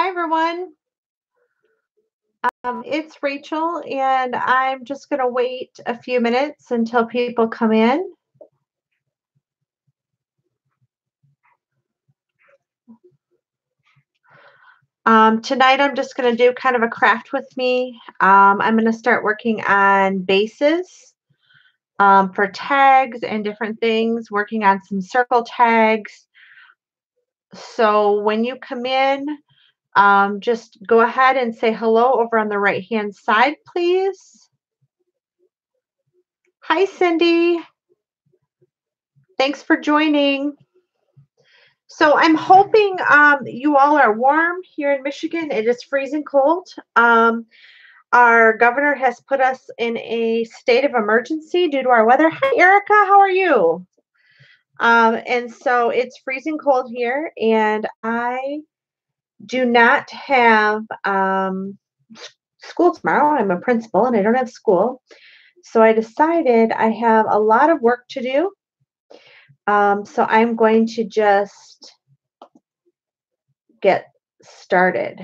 Hi, everyone. It's Rachel, and I'm just going to wait a few minutes until people come in. Tonight, I'm just going to do kind of a craft with me. I'm going to start working on bases for tags and different things, working on some circle tags. So when you come in, just go ahead and say hello over on the right-hand side, please. Hi, Cindy. Thanks for joining. So I'm hoping you all are warm here in Michigan. It is freezing cold. Our governor has put us in a state of emergency due to our weather. Hi, Erica. How are you? And so it's freezing cold here, and I do not have school tomorrow. I'm a principal, and I don't have school. So I decided I have a lot of work to do. So I'm going to just get started.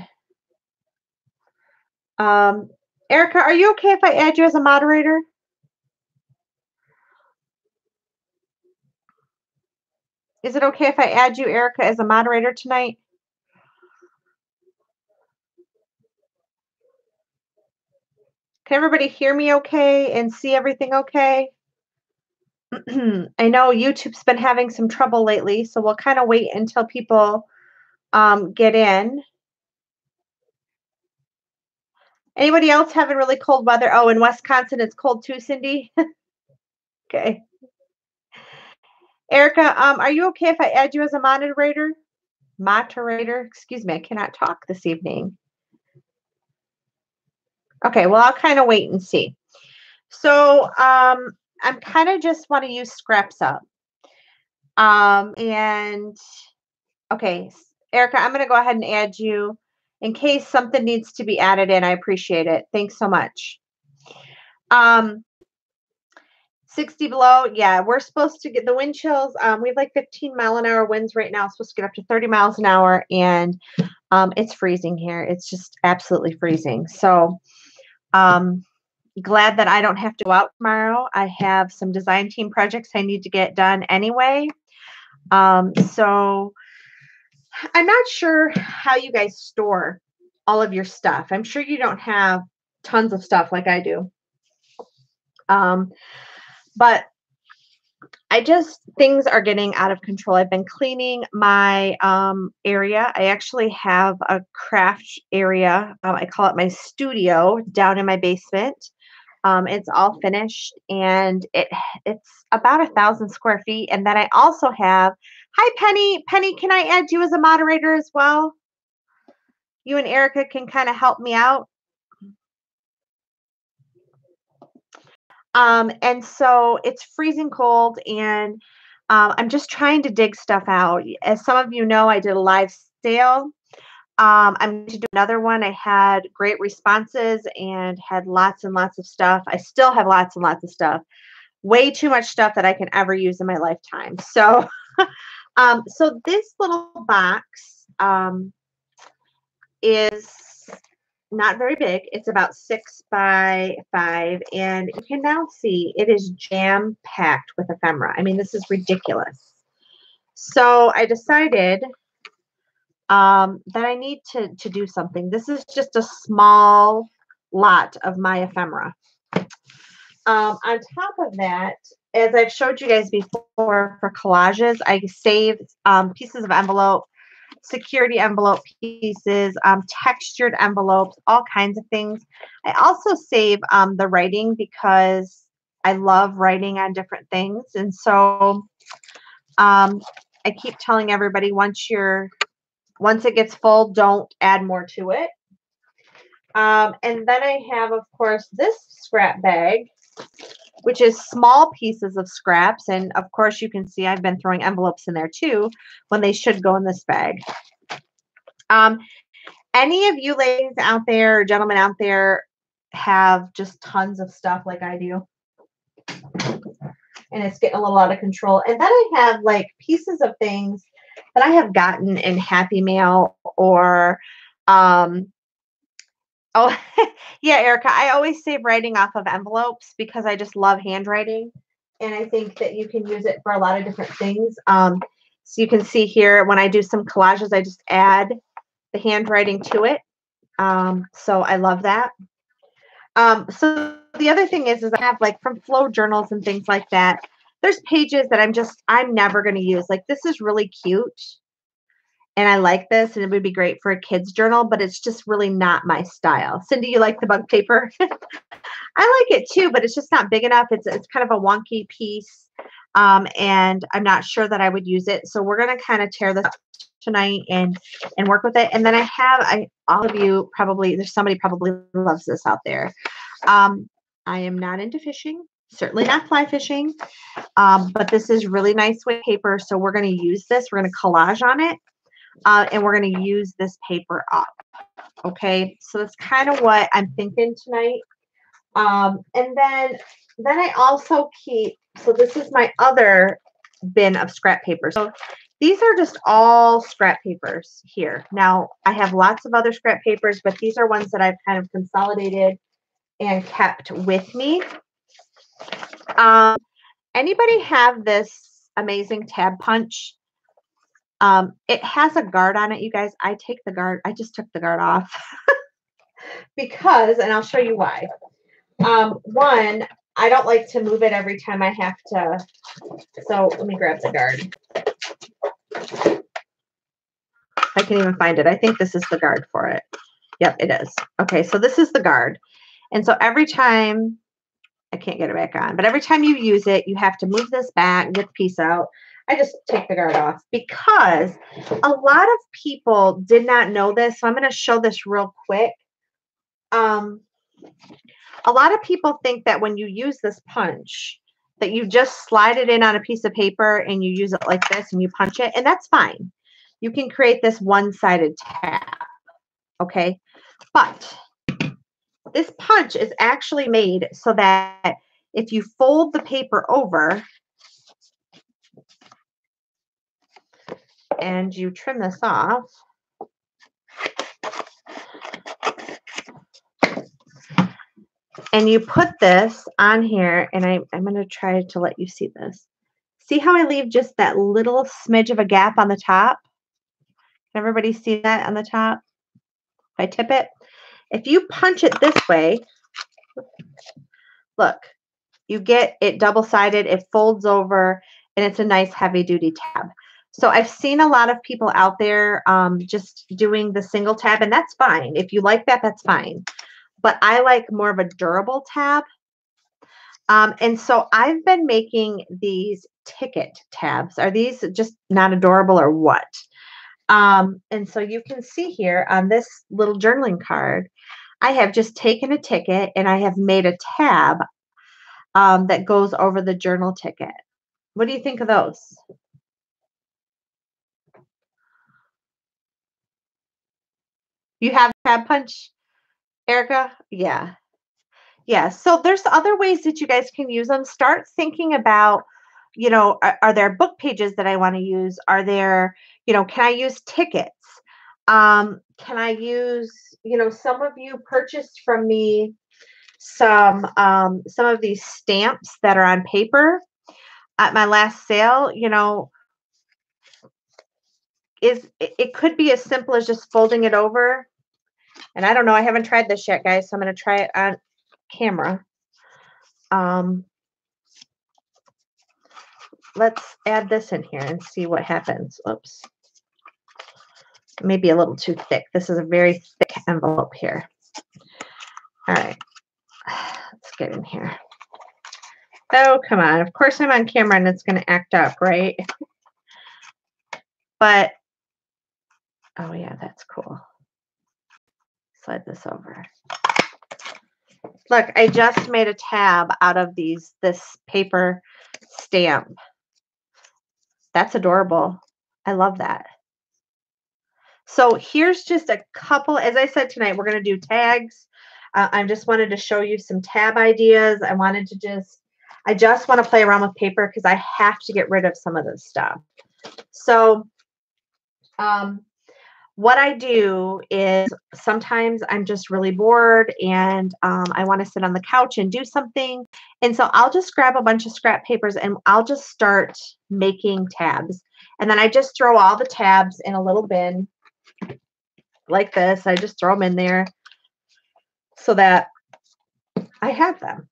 Erica, are you okay if I add you as a moderator? Is it okay if I add you, Erica, as a moderator tonight? Can everybody hear me okay and see everything okay? I know YouTube's been having some trouble lately, so we'll kind of wait until people get in. Anybody else having really cold weather? Oh, in Wisconsin, it's cold too, Cindy? Okay. Erica, are you okay if I add you as a moderator? Moderator, excuse me, I cannot talk this evening. Okay, well, I'll kind of wait and see. So I'm kind of just want to use Scraps Up. And okay, Erica, I'm going to go ahead and add you in case something needs to be added in. I appreciate it. Thanks so much. 60 below. Yeah, we're supposed to get the wind chills. We have like 15-mile-an-hour winds right now, supposed to get up to 30 miles an hour. And it's freezing here. It's just absolutely freezing. So glad that I don't have to go out tomorrow. I have some design team projects I need to get done anyway. So I'm not sure how you guys store all of your stuff. I'm sure you don't have tons of stuff like I do. But things are getting out of control. I've been cleaning my area. I actually have a craft area. I call it my studio down in my basement. It's all finished, and it's about 1,000 square feet. And then I also have, hi, Penny. Penny, can I add you as a moderator as well? You and Erica can kind of help me out. And so it's freezing cold, and I'm just trying to dig stuff out. As some of you know, I did a live sale. I'm going to do another one. I had great responses and had lots and lots of stuff. I still have lots and lots of stuff. Way too much stuff that I can ever use in my lifetime. So, so this little box is not very big. It's about 6 by 5, and you can now see it is jam packed with ephemera. I mean, this is ridiculous. So I decided that I need to do something. This is just a small lot of my ephemera. On top of that, as I've showed you guys before for collages, I save pieces of envelope, security envelope pieces, textured envelopes, all kinds of things. I also save the writing because I love writing on different things. And so I keep telling everybody once it gets full, don't add more to it. And then I have, of course, this scrap bag, which is small pieces of scraps. And of course, you can see I've been throwing envelopes in there too when they should go in this bag. Any of you ladies out there, or gentlemen out there, have just tons of stuff like I do? And it's getting a little out of control. And then I have like pieces of things that I have gotten in Happy Mail or Um, oh, yeah, Erica, I always save writing off of envelopes because I just love handwriting. And I think that you can use it for a lot of different things. So you can see here when I do some collages, I just add the handwriting to it. So I love that. So the other thing is I have like from flow journals and things like that. There's pages that I'm never going to use. Like this is really cute and I like this and it would be great for a kid's journal, but it's just really not my style. Cindy, you like the bug paper? I like it too, but it's just not big enough. It's kind of a wonky piece. And I'm not sure that I would use it. So we're going to kind of tear this up tonight and work with it. And then all of you probably, there's somebody probably loves this out there. I am not into fishing, certainly not fly fishing, but this is really nice weight paper. So we're going to use this. We're going to collage on it, and we're going to use this paper up. Okay, so that's kind of what I'm thinking tonight. And then I also keep, so this is my other bin of scrap paper. So these are just all scrap papers here. Now I have lots of other scrap papers, but these are ones that I've kind of consolidated and kept with me. Anybody have this amazing tab punch? It has a guard on it, you guys. I just took the guard off because, and I'll show you why. One, I don't like to move it every time I have to. So let me grab the guard. I can even find it. I think this is the guard for it. Yep, it is. Okay, so this is the guard. And so every time, I can't get it back on, but every time you use it, you have to move this back, get the piece out. I just take the guard off because a lot of people did not know this. So I'm going to show this real quick. A lot of people think that when you use this punch, that you just slide it in on a piece of paper and you use it like this and you punch it, and that's fine. You can create this one-sided tab, okay? But this punch is actually made so that if you fold the paper over and you trim this off, and you put this on here, and I'm going to try to let you see this. See how I leave just that little smidge of a gap on the top? Can everybody see that on the top? If I tip it, if you punch it this way, look, you get it double-sided, it folds over, and it's a nice heavy-duty tab. So I've seen a lot of people out there just doing the single tab, and that's fine. If you like that, that's fine. But I like more of a durable tab. And so I've been making these ticket tabs. Are these just not adorable or what? And so you can see here on this little journaling card, I have just taken a ticket and I have made a tab that goes over the journal ticket. What do you think of those? You have tab punch, Erica? Yeah. Yeah. So there's other ways that you guys can use them. Start thinking about, are there book pages that I want to use? Are there, can I use tickets? Can I use, some of you purchased from me some of these stamps that are on paper at my last sale, it could be as simple as just folding it over. And I don't know, I haven't tried this yet, guys, so I'm going to try it on camera. Let's add this in here and see what happens. Oops. Maybe a little too thick. This is a very thick envelope here. All right. Let's get in here. Oh, come on. Of course I'm on camera and it's going to act up, right? But, oh yeah, that's cool. Slide this over. Look, I just made a tab out of this paper stamp. That's adorable. I love that. So here's just a couple, as I said tonight, we're going to do tags. I just wanted to show you some tab ideas. I just want to play around with paper because I have to get rid of some of this stuff. So what I do is sometimes I'm just really bored and I want to sit on the couch and do something. And so I'll just grab a bunch of scrap papers and I'll just start making tabs. And then I just throw all the tabs in a little bin like this. I just throw them in there so that I have them.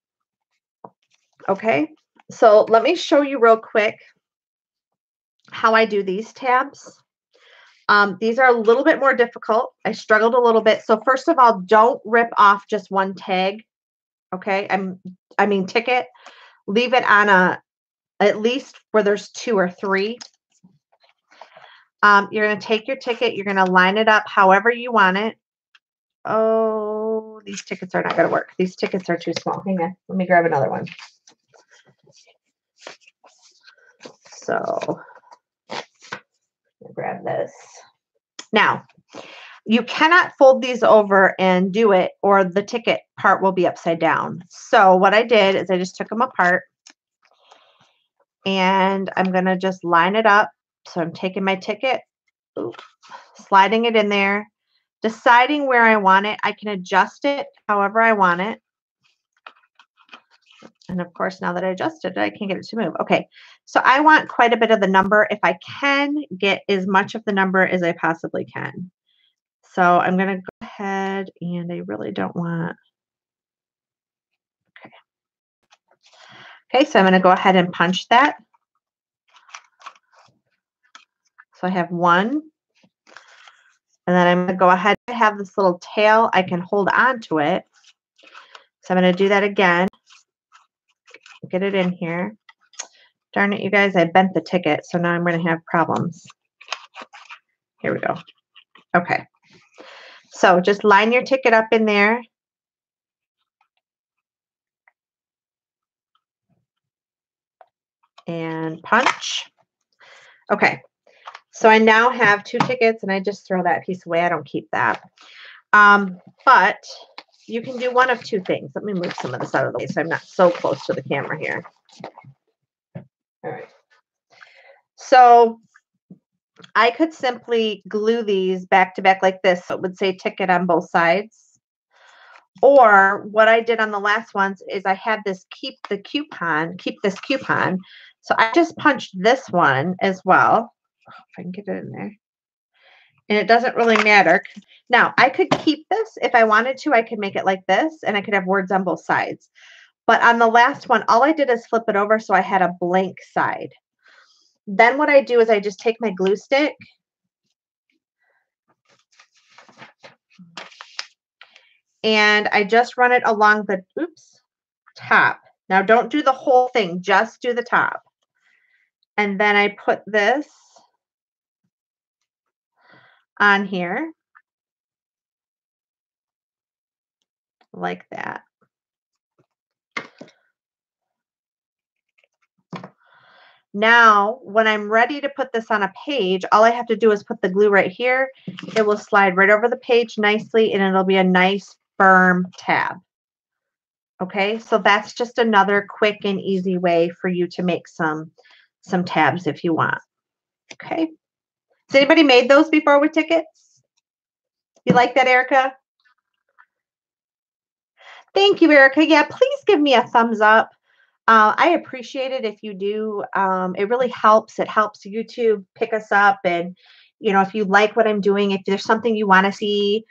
Okay. So let me show you real quick how I do these tabs. These are a little bit more difficult. I struggled a little bit. So first of all, don't rip off just one tag. Okay. I mean ticket. Leave it on at least where there's 2 or 3. You're going to take your ticket. You're going to line it up however you want it. Oh, these tickets are not going to work. These tickets are too small. Hang on. Let me grab another one. So grab this. Now, you cannot fold these over and do it, or the ticket part will be upside down. So what I did is I just took them apart and I'm going to just line it up. So I'm taking my ticket, sliding it in there, deciding where I want it. I can adjust it however I want it. And of course, now that I adjusted it, I can get it to move. Okay, so I want quite a bit of the number. If I can get as much of the number as I possibly can. So I'm going to go ahead and I really don't want. Okay. Okay, so I'm going to go ahead and punch that. So I have 1. And then I'm going to go ahead and have this little tail. I can hold on to it. So I'm going to do that again. Get it in here. Darn it, you guys, I bent the ticket. So now I'm going to have problems. Here we go. Okay. So just line your ticket up in there. And punch. Okay. So I now have 2 tickets and I just throw that piece away. I don't keep that. But you can do one of 2 things. Let me move some of this out of the way so I'm not so close to the camera here. All right. So I could simply glue these back to back like this. So it would say ticket on both sides. Or what I did on the last ones is I had this keep this coupon. So I just punched this one as well. If I can get it in there. And it doesn't really matter. Now, I could keep this if I wanted to. I could make it like this, and I could have words on both sides. But on the last one, all I did is flip it over so I had a blank side. Then what I do is I just take my glue stick and I just run it along the top. Now, don't do the whole thing. Just do the top. And then I put this on here like that. Now, when I'm ready to put this on a page, all I have to do is put the glue right here. It will slide right over the page nicely, and it'll be a nice firm tab. Okay, so that's just another quick and easy way for you to make some tabs if you want. Okay. Has anybody made those before with tickets? You like that, Erica? Thank you, Erica. Yeah, please give me a thumbs up. I appreciate it if you do. It really helps. It helps YouTube pick us up. And, if you like what I'm doing, if there's something you want to see,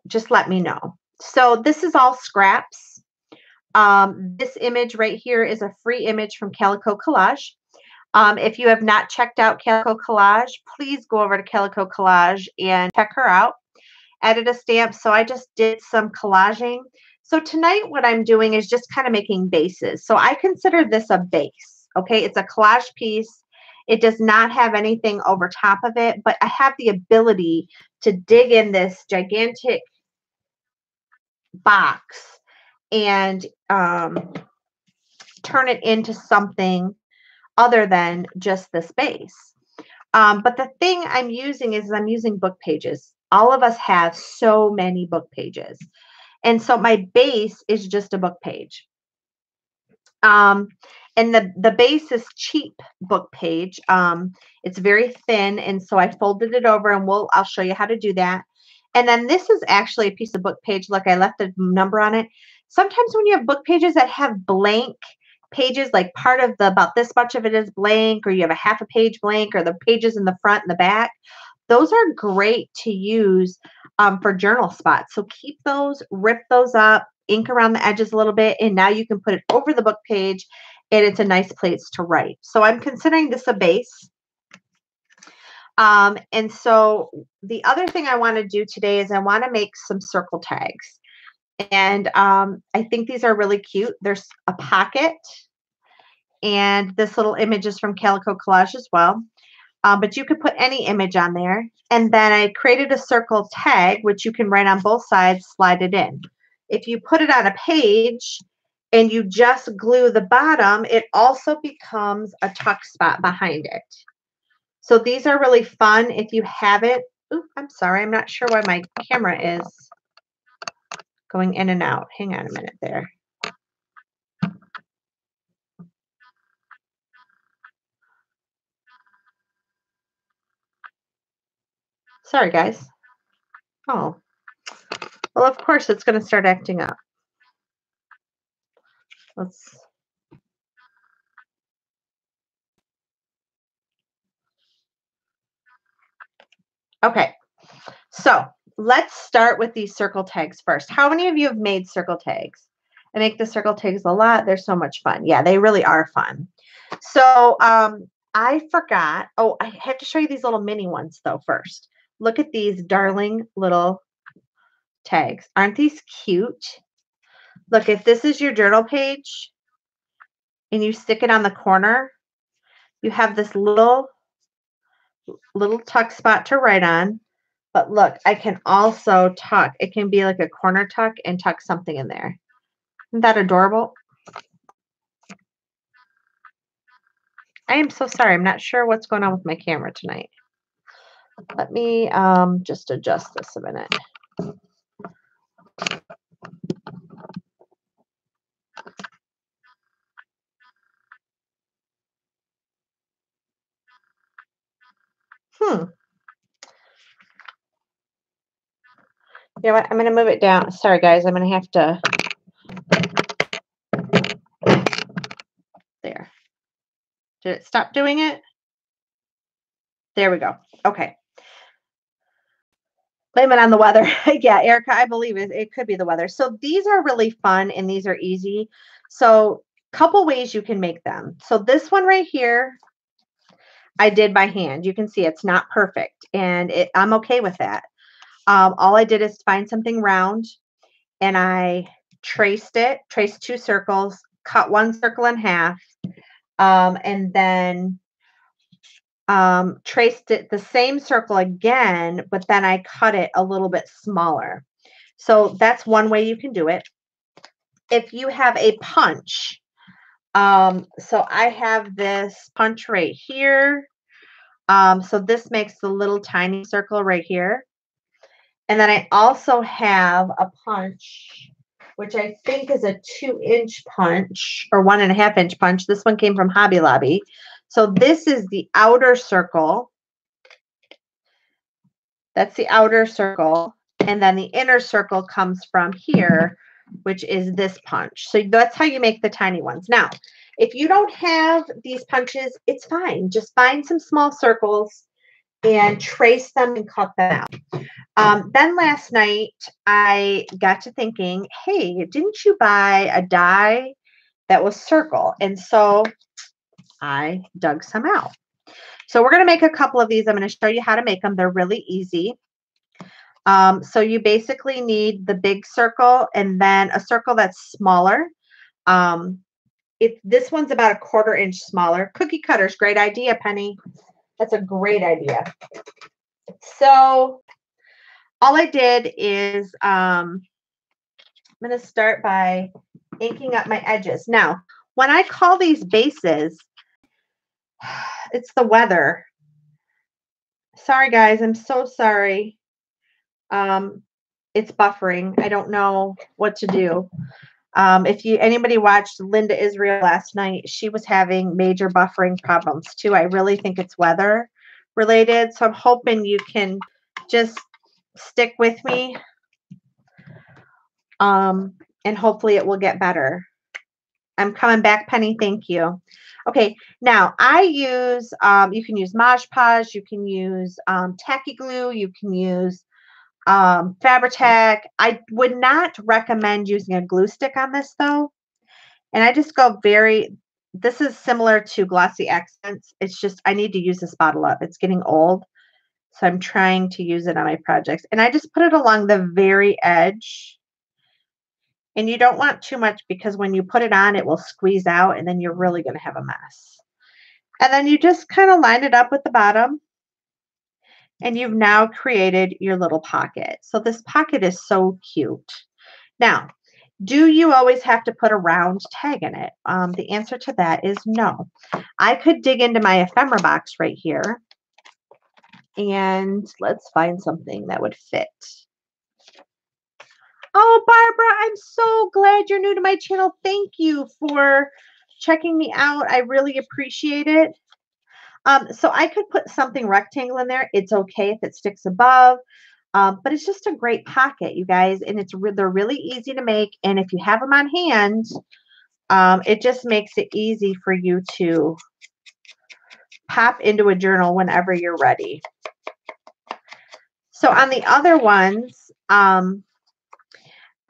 just let me know. So this is all scraps. This image right here is a free image from Calico Collage. If you have not checked out Calico Collage, please go over to Calico Collage and check her out. Added a stamp. So I just did some collaging. So tonight what I'm doing is just kind of making bases. So I consider this a base. Okay, it's a collage piece. It does not have anything over top of it, but I have the ability to dig in this gigantic box and turn it into something other than just this base. But the thing I'm using is I'm using book pages. All of us have so many book pages. And so my base is just a book page. And the base is cheap book page. It's very thin, and so I folded it over, and I'll show you how to do that. And then this is actually a piece of book page. Look, I left the number on it. Sometimes when you have book pages that have blank pages, like part of about this much of it is blank, or you have a half a page blank, or the pages in the front and the back, those are great to use for journal spots. So keep those, rip those up, ink around the edges a little bit, and now you can put it over the book page, and it's a nice place to write. So I'm considering this a base. And so the other thing I want to do today is I want to make some circle tags. And I think these are really cute. There's a pocket, and this little image is from Calico Collage as well. But you could put any image on there. And then I created a circle tag, which you can write on both sides, slide it in. If you put it on a page and you just glue the bottom, it also becomes a tuck spot behind it. So these are really fun if you have it. Ooh, I'm sorry. I'm not sure why my camera is going in and out. Hang on a minute there. Sorry, guys. Oh, well, of course it's going to start acting up. Okay, so let's start with these circle tags first. How many of you have made circle tags? I make the circle tags a lot. They're so much fun. Yeah, they really are fun. So I forgot. Oh, I have to show you these little mini ones though first. Look at these darling little tags. Aren't these cute? Look, if this is your journal page and you stick it on the corner, you have this little tuck spot to write on. But look, I can also tuck. It can be like a corner tuck and tuck something in there. Isn't that adorable? I am so sorry. I'm not sure what's going on with my camera tonight. Let me just adjust this a minute. You know what? I'm going to move it down. Sorry, guys. I'm going to have to. There. Did it stop doing it? There we go. Okay. Blame it on the weather. Yeah, Erica, I believe it could be the weather. So these are really fun and these are easy. So couple ways you can make them. So this one right here, I did by hand. You can see it's not perfect, and I'm okay with that. All I did is find something round, and I traced 2 circles, cut 1 circle in half, and then traced it the same circle again, but then I cut it a little bit smaller. So that's one way you can do it. If you have a punch, so I have this punch right here. So this makes the little tiny circle right here. And then I also have a punch, which I think is a 2-inch punch or 1.5-inch punch. This one came from Hobby Lobby. So this is the outer circle. That's the outer circle. And then the inner circle comes from here, which is this punch. So that's how you make the tiny ones. Now, if you don't have these punches, it's fine. Just find some small circles and trace them and cut them out. Then last night, I got to thinking, hey, didn't you buy a die that was circle? And so I dug some out. So we're going to make a couple of these. I'm going to show you how to make them. They're really easy. So you basically need the big circle and then a circle that's smaller. This one's about 1/4 inch smaller. Cookie cutters, great idea, Penny. That's a great idea. So all I did is I'm going to start by inking up my edges. Now, when I call these bases, it's the weather. Sorry, guys. I'm so sorry. It's buffering. I don't know what to do. If anybody watched Linda Israel last night, she was having major buffering problems too. I really think it's weather related. So I'm hoping you can just stick with me. And hopefully it will get better. I'm coming back, Penny. Thank you. Okay, now I use, you can use Mod Podge, you can use Tacky Glue, you can use Fabri-Tac. I would not recommend using a glue stick on this though. And I just go this is similar to Glossy Accents. It's just, I need to use this bottle up. It's getting old. So I'm trying to use it on my projects. And I just put it along the very edge. And you don't want too much because when you put it on, it will squeeze out and then you're really going to have a mess. And then you just kind of line it up with the bottom. And you've now created your little pocket. So this pocket is so cute. Now, do you always have to put a round tag in it? The answer to that is no. I could dig into my ephemera box right here. And let's find something that would fit. Oh, Barbara, I'm so glad you're new to my channel. Thank you for checking me out. I really appreciate it. So I could put something rectangle in there. It's okay if it sticks above, but it's just a great pocket, you guys. And they're really easy to make. And if you have them on hand, it just makes it easy for you to pop into a journal whenever you're ready. So on the other ones,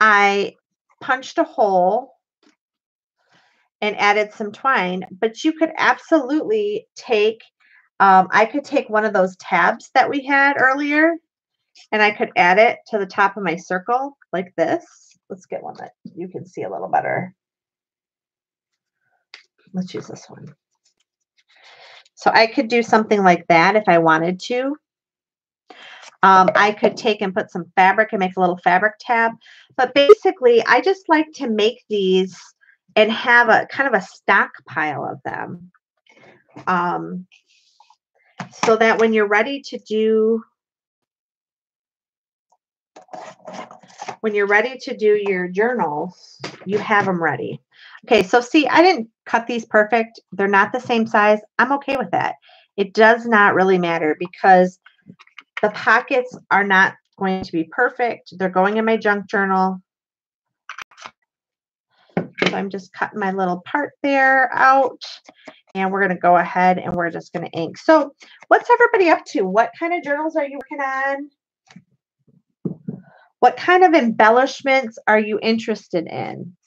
I punched a hole and added some twine, but you could absolutely take, I could take one of those tabs that we had earlier and I could add it to the top of my circle like this. Let's get one that you can see a little better. Let's use this one. So I could do something like that if I wanted to. I could take and put some fabric and make a little fabric tab. But basically, I just like to make these and have a kind of a stockpile of them. So that when you're ready to do your journals, you have them ready. Okay, so see, I didn't cut these perfect. They're not the same size. I'm okay with that. It does not really matter because the pockets are not going to be perfect. They're going in my junk journal. So I'm just cutting my little part there out. And we're going to go ahead and we're just going to ink. So what's everybody up to? What kind of journals are you working on? What kind of embellishments are you interested in?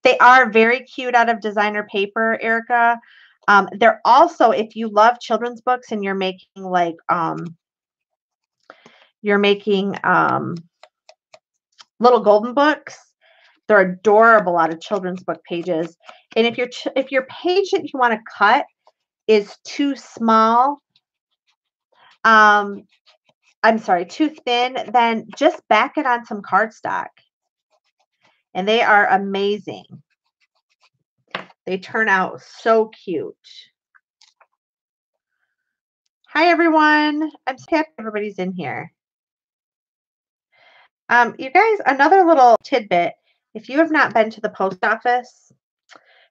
They are very cute out of designer paper, Erica. They're also, if you love children's books and you're making like, little golden books, they're adorable out of children's book pages. And if your page that you want to cut is too small, too thin, then just back it on some cardstock. And they are amazing. They turn out so cute. Hi, everyone. I'm so happy everybody's in here. You guys, another little tidbit. If you have not been to the post office,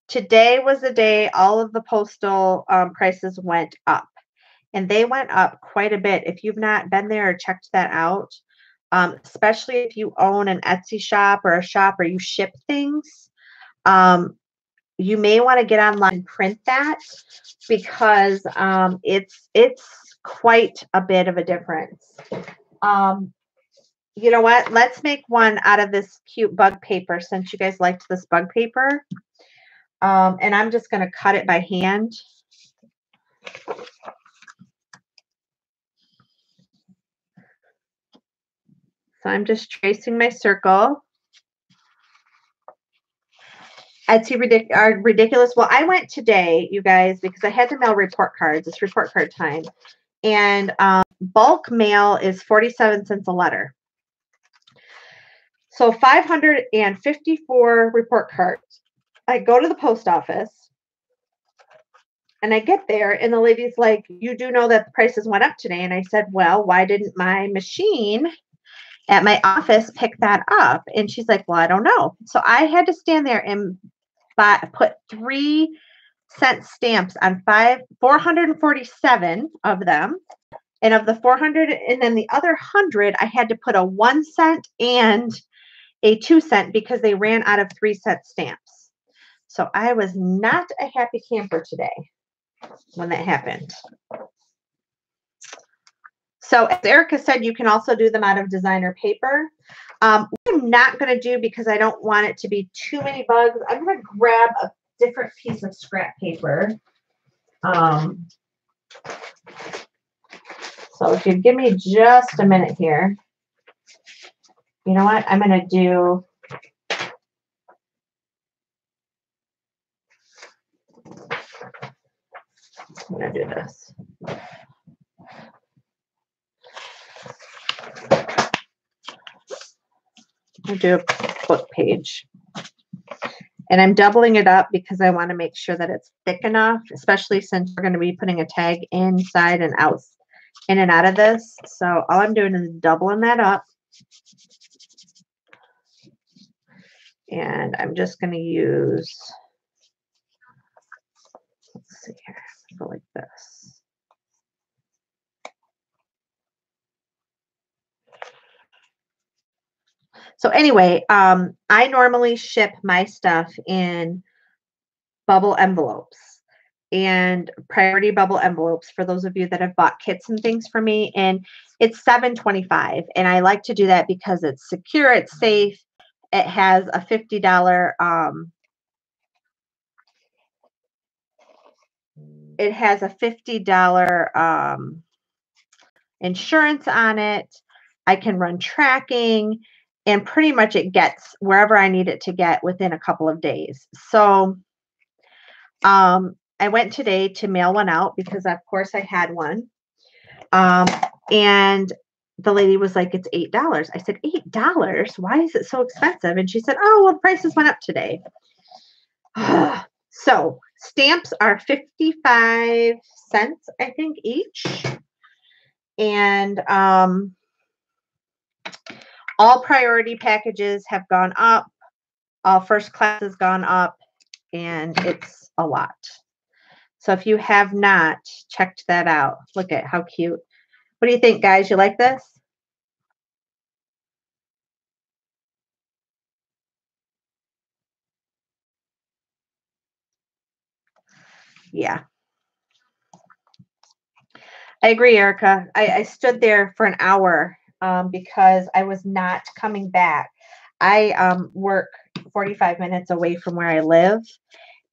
today was the day all of the postal prices went up. And they went up quite a bit. If you've not been there or checked that out, especially if you own an Etsy shop or a shop or you ship things, you may want to get online and print that because it's quite a bit of a difference. You know what? Let's make one out of this cute bug paper since you guys liked this bug paper. And I'm just going to cut it by hand. So I'm just tracing my circle. Etsy ridiculous. Well, I went today, you guys, because I had to mail report cards. It's report card time. And bulk mail is 47 cents a letter. So 554 report cards. I go to the post office and I get there and the lady's like, you do know that the prices went up today. And I said, well, why didn't my machine at my office pick that up? And she's like, well, I don't know. So I had to stand there and put 3-cent stamps on 447 of them. And of the 400, and then the other 100, I had to put a 1 cent and a 2 cent because they ran out of 3-cent stamps. So I was not a happy camper today when that happened. So as Erica said, you can also do them out of designer paper. What I'm not going to do, because I don't want it to be too many bugs, I'm going to grab a different piece of scrap paper. So if you give me just a minute here, you know what? I'm going to do, this. I'll do a book page. And I'm doubling it up because I want to make sure that it's thick enough, especially since we're going to be putting a tag inside and out, in and out of this. So all I'm doing is doubling that up. And I'm just going to use, let's see here, go like this. So anyway, I normally ship my stuff in bubble envelopes and priority bubble envelopes for those of you that have bought kits and things for me. And it's $7.25. And I like to do that because it's secure, it's safe. It has a $50 insurance on it. I can run tracking, and pretty much it gets wherever I need it to get within a couple of days. So I went today to mail one out because of course I had one. And the lady was like, it's $8. I said, $8? Why is it so expensive? And she said, oh, well, the prices went up today. So stamps are 55 cents, I think, each. And all priority packages have gone up. All first class has gone up, and it's a lot. So if you have not checked that out, look at how cute. What do you think, guys? You like this? Yeah. I agree, Erica. I stood there for an hour because I was not coming back. I work 45 minutes away from where I live.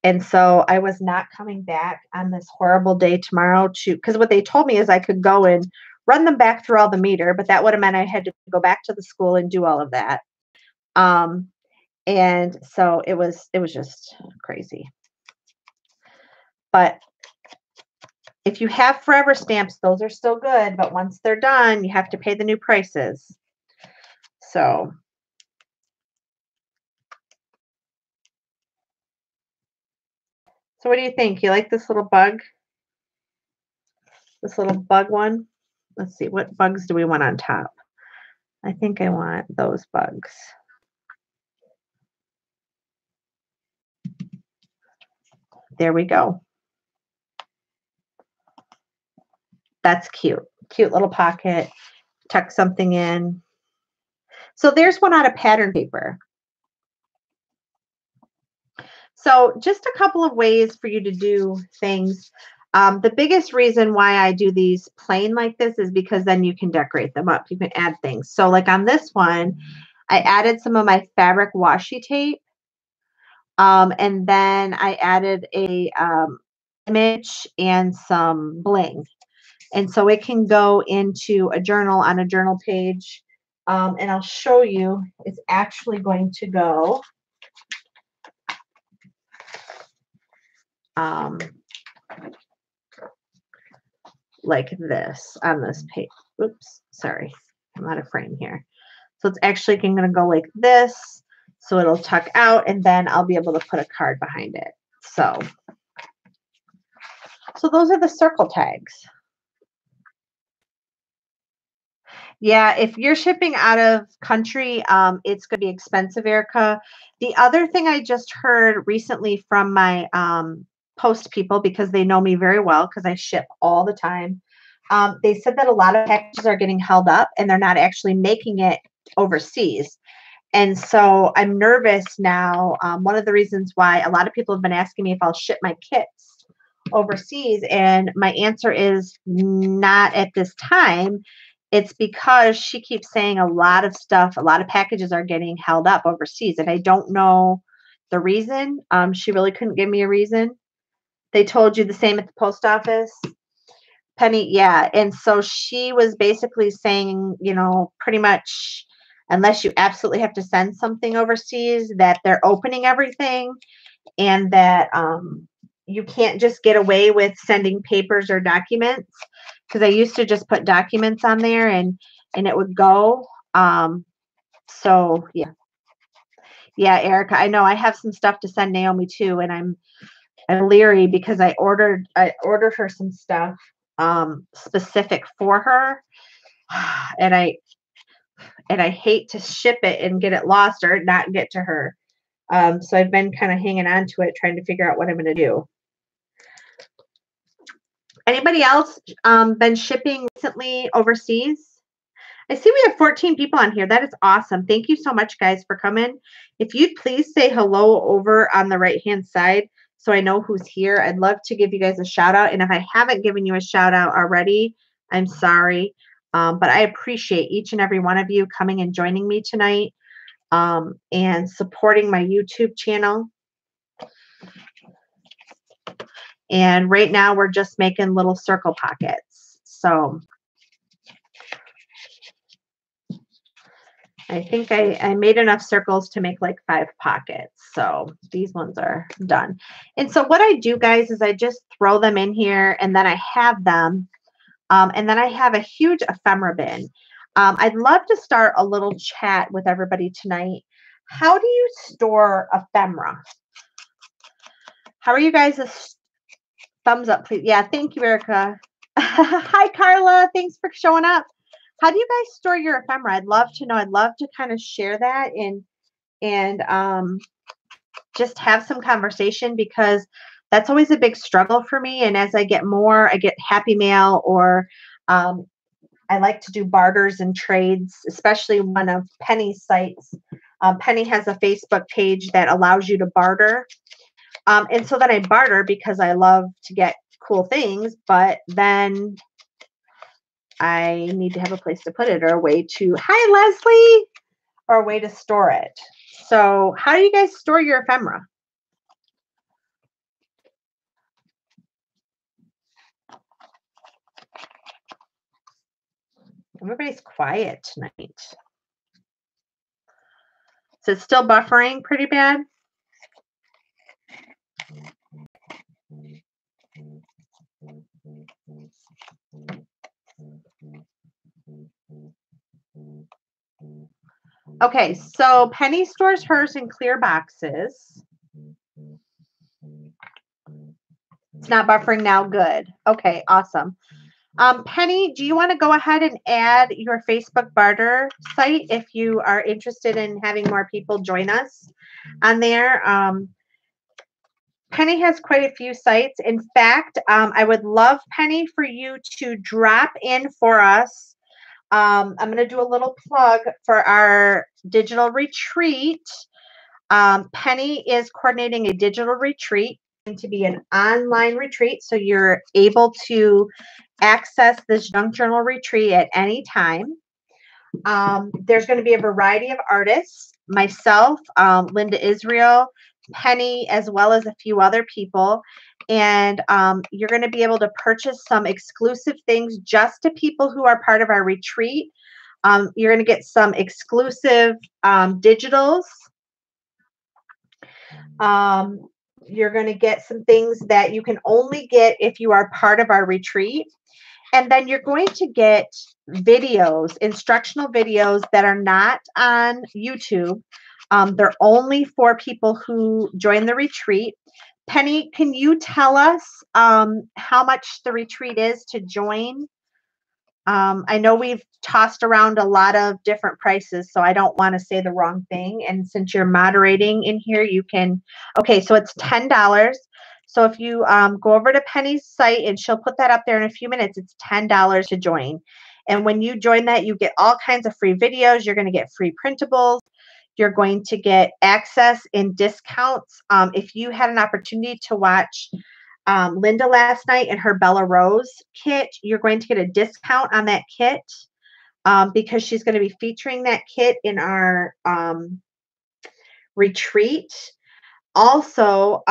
And so I was not coming back on this horrible day tomorrow because what they told me is I could go and run them back through all the meter, but that would have meant I had to go back to the school and do all of that. And so it was just crazy. But if you have forever stamps, those are still good. But once they're done, you have to pay the new prices. So what do you think? You like this little bug? This little bug one? Let's see. What bugs do we want on top? I think I want those bugs. There we go. That's cute. Cute little pocket. Tuck something in. So there's one out of pattern paper. So just a couple of ways for you to do things. The biggest reason why I do these plain like this is because then you can decorate them up. You can add things. So like on this one, I added some of my fabric washi tape. And then I added a image and some bling. And so it can go into a journal on a journal page. And I'll show you, it's actually going to go like this on this page. Oops, sorry, I'm out of frame here. So it's actually going to go like this. So it'll tuck out, and then I'll be able to put a card behind it. So those are the circle tags. Yeah, if you're shipping out of country, it's going to be expensive, Erica. The other thing I just heard recently from my post people, because they know me very well, because I ship all the time, they said that a lot of packages are getting held up and they're not actually making it overseas. And so I'm nervous now. One of the reasons why a lot of people have been asking me if I'll ship my kits overseas, and my answer is not at this time. It's because she keeps saying a lot of stuff, a lot of packages are getting held up overseas, and I don't know the reason. She really couldn't give me a reason. They told you the same at the post office. Penny, yeah. And so she was basically saying, pretty much unless you absolutely have to send something overseas, that they're opening everything, and that you can't just get away with sending papers or documents. Because I used to just put documents on there and it would go. So yeah. Yeah, Erica, I know I have some stuff to send Naomi too, and I'm leery because I ordered her some stuff specific for her, and I hate to ship it and get it lost or not get to her. So I've been kind of hanging on to it, trying to figure out what I'm going to do. Anybody else been shipping recently overseas? I see we have 14 people on here. That is awesome. Thank you so much, guys, for coming. If you'd please say hello over on the right-hand side so I know who's here. I'd love to give you guys a shout out. And if I haven't given you a shout out already, I'm sorry. But I appreciate each and every one of you coming and joining me tonight and supporting my YouTube channel. And right now we're just making little circle pockets. So I think I made enough circles to make like 5 pockets. So these ones are done. And so what I do, guys, is I just throw them in here and then I have them. And then I have a huge ephemera bin. I'd love to start a little chat with everybody tonight. How do you store ephemera? How are you guys? Thumbs up, please. Yeah, thank you, Erica. Hi, Carla. Thanks for showing up. How do you guys store your ephemera? I'd love to know. I'd love to kind of share that and just have some conversation, because that's always a big struggle for me. And as I get more, I get Happy Mail, or I like to do barters and trades, especially one of Penny's sites. Penny has a Facebook page that allows you to barter. And so then I barter because I love to get cool things, but then I need to have a place to put it, or a way to, hi, Leslie, or a way to store it. So how do you guys store your ephemera? Everybody's quiet tonight. So it's still buffering pretty bad? Okay, so Penny stores hers in clear boxes. It's not buffering now. Good. Okay, awesome. Penny, do you want to go ahead and add your Facebook barter site if you are interested in having more people join us on there? Penny has quite a few sites. In fact, I would love, Penny, for you to drop in for us. I'm going to do a little plug for our digital retreat. Penny is coordinating a digital retreat, going to be an online retreat, so you're able to access this junk journal retreat at any time. There's going to be a variety of artists, myself, Linda Israel, Penny, as well as a few other people. And you're going to be able to purchase some exclusive things just to people who are part of our retreat. You're going to get some exclusive digitals. You're going to get some things that you can only get if you are part of our retreat. And then you're going to get videos, instructional videos that are not on YouTube. They're only for people who join the retreat. Penny, can you tell us how much the retreat is to join? I know we've tossed around a lot of different prices, so I don't want to say the wrong thing. And since you're moderating in here, you can, okay, so it's $10. So if you go over to Penny's site, and she'll put that up there in a few minutes, it's $10 to join. And when you join that, you get all kinds of free videos. You're going to get free printables. You're going to get access and discounts. If you had an opportunity to watch Linda last night and her Bella Rose kit, you're going to get a discount on that kit because she's going to be featuring that kit in our retreat. Also,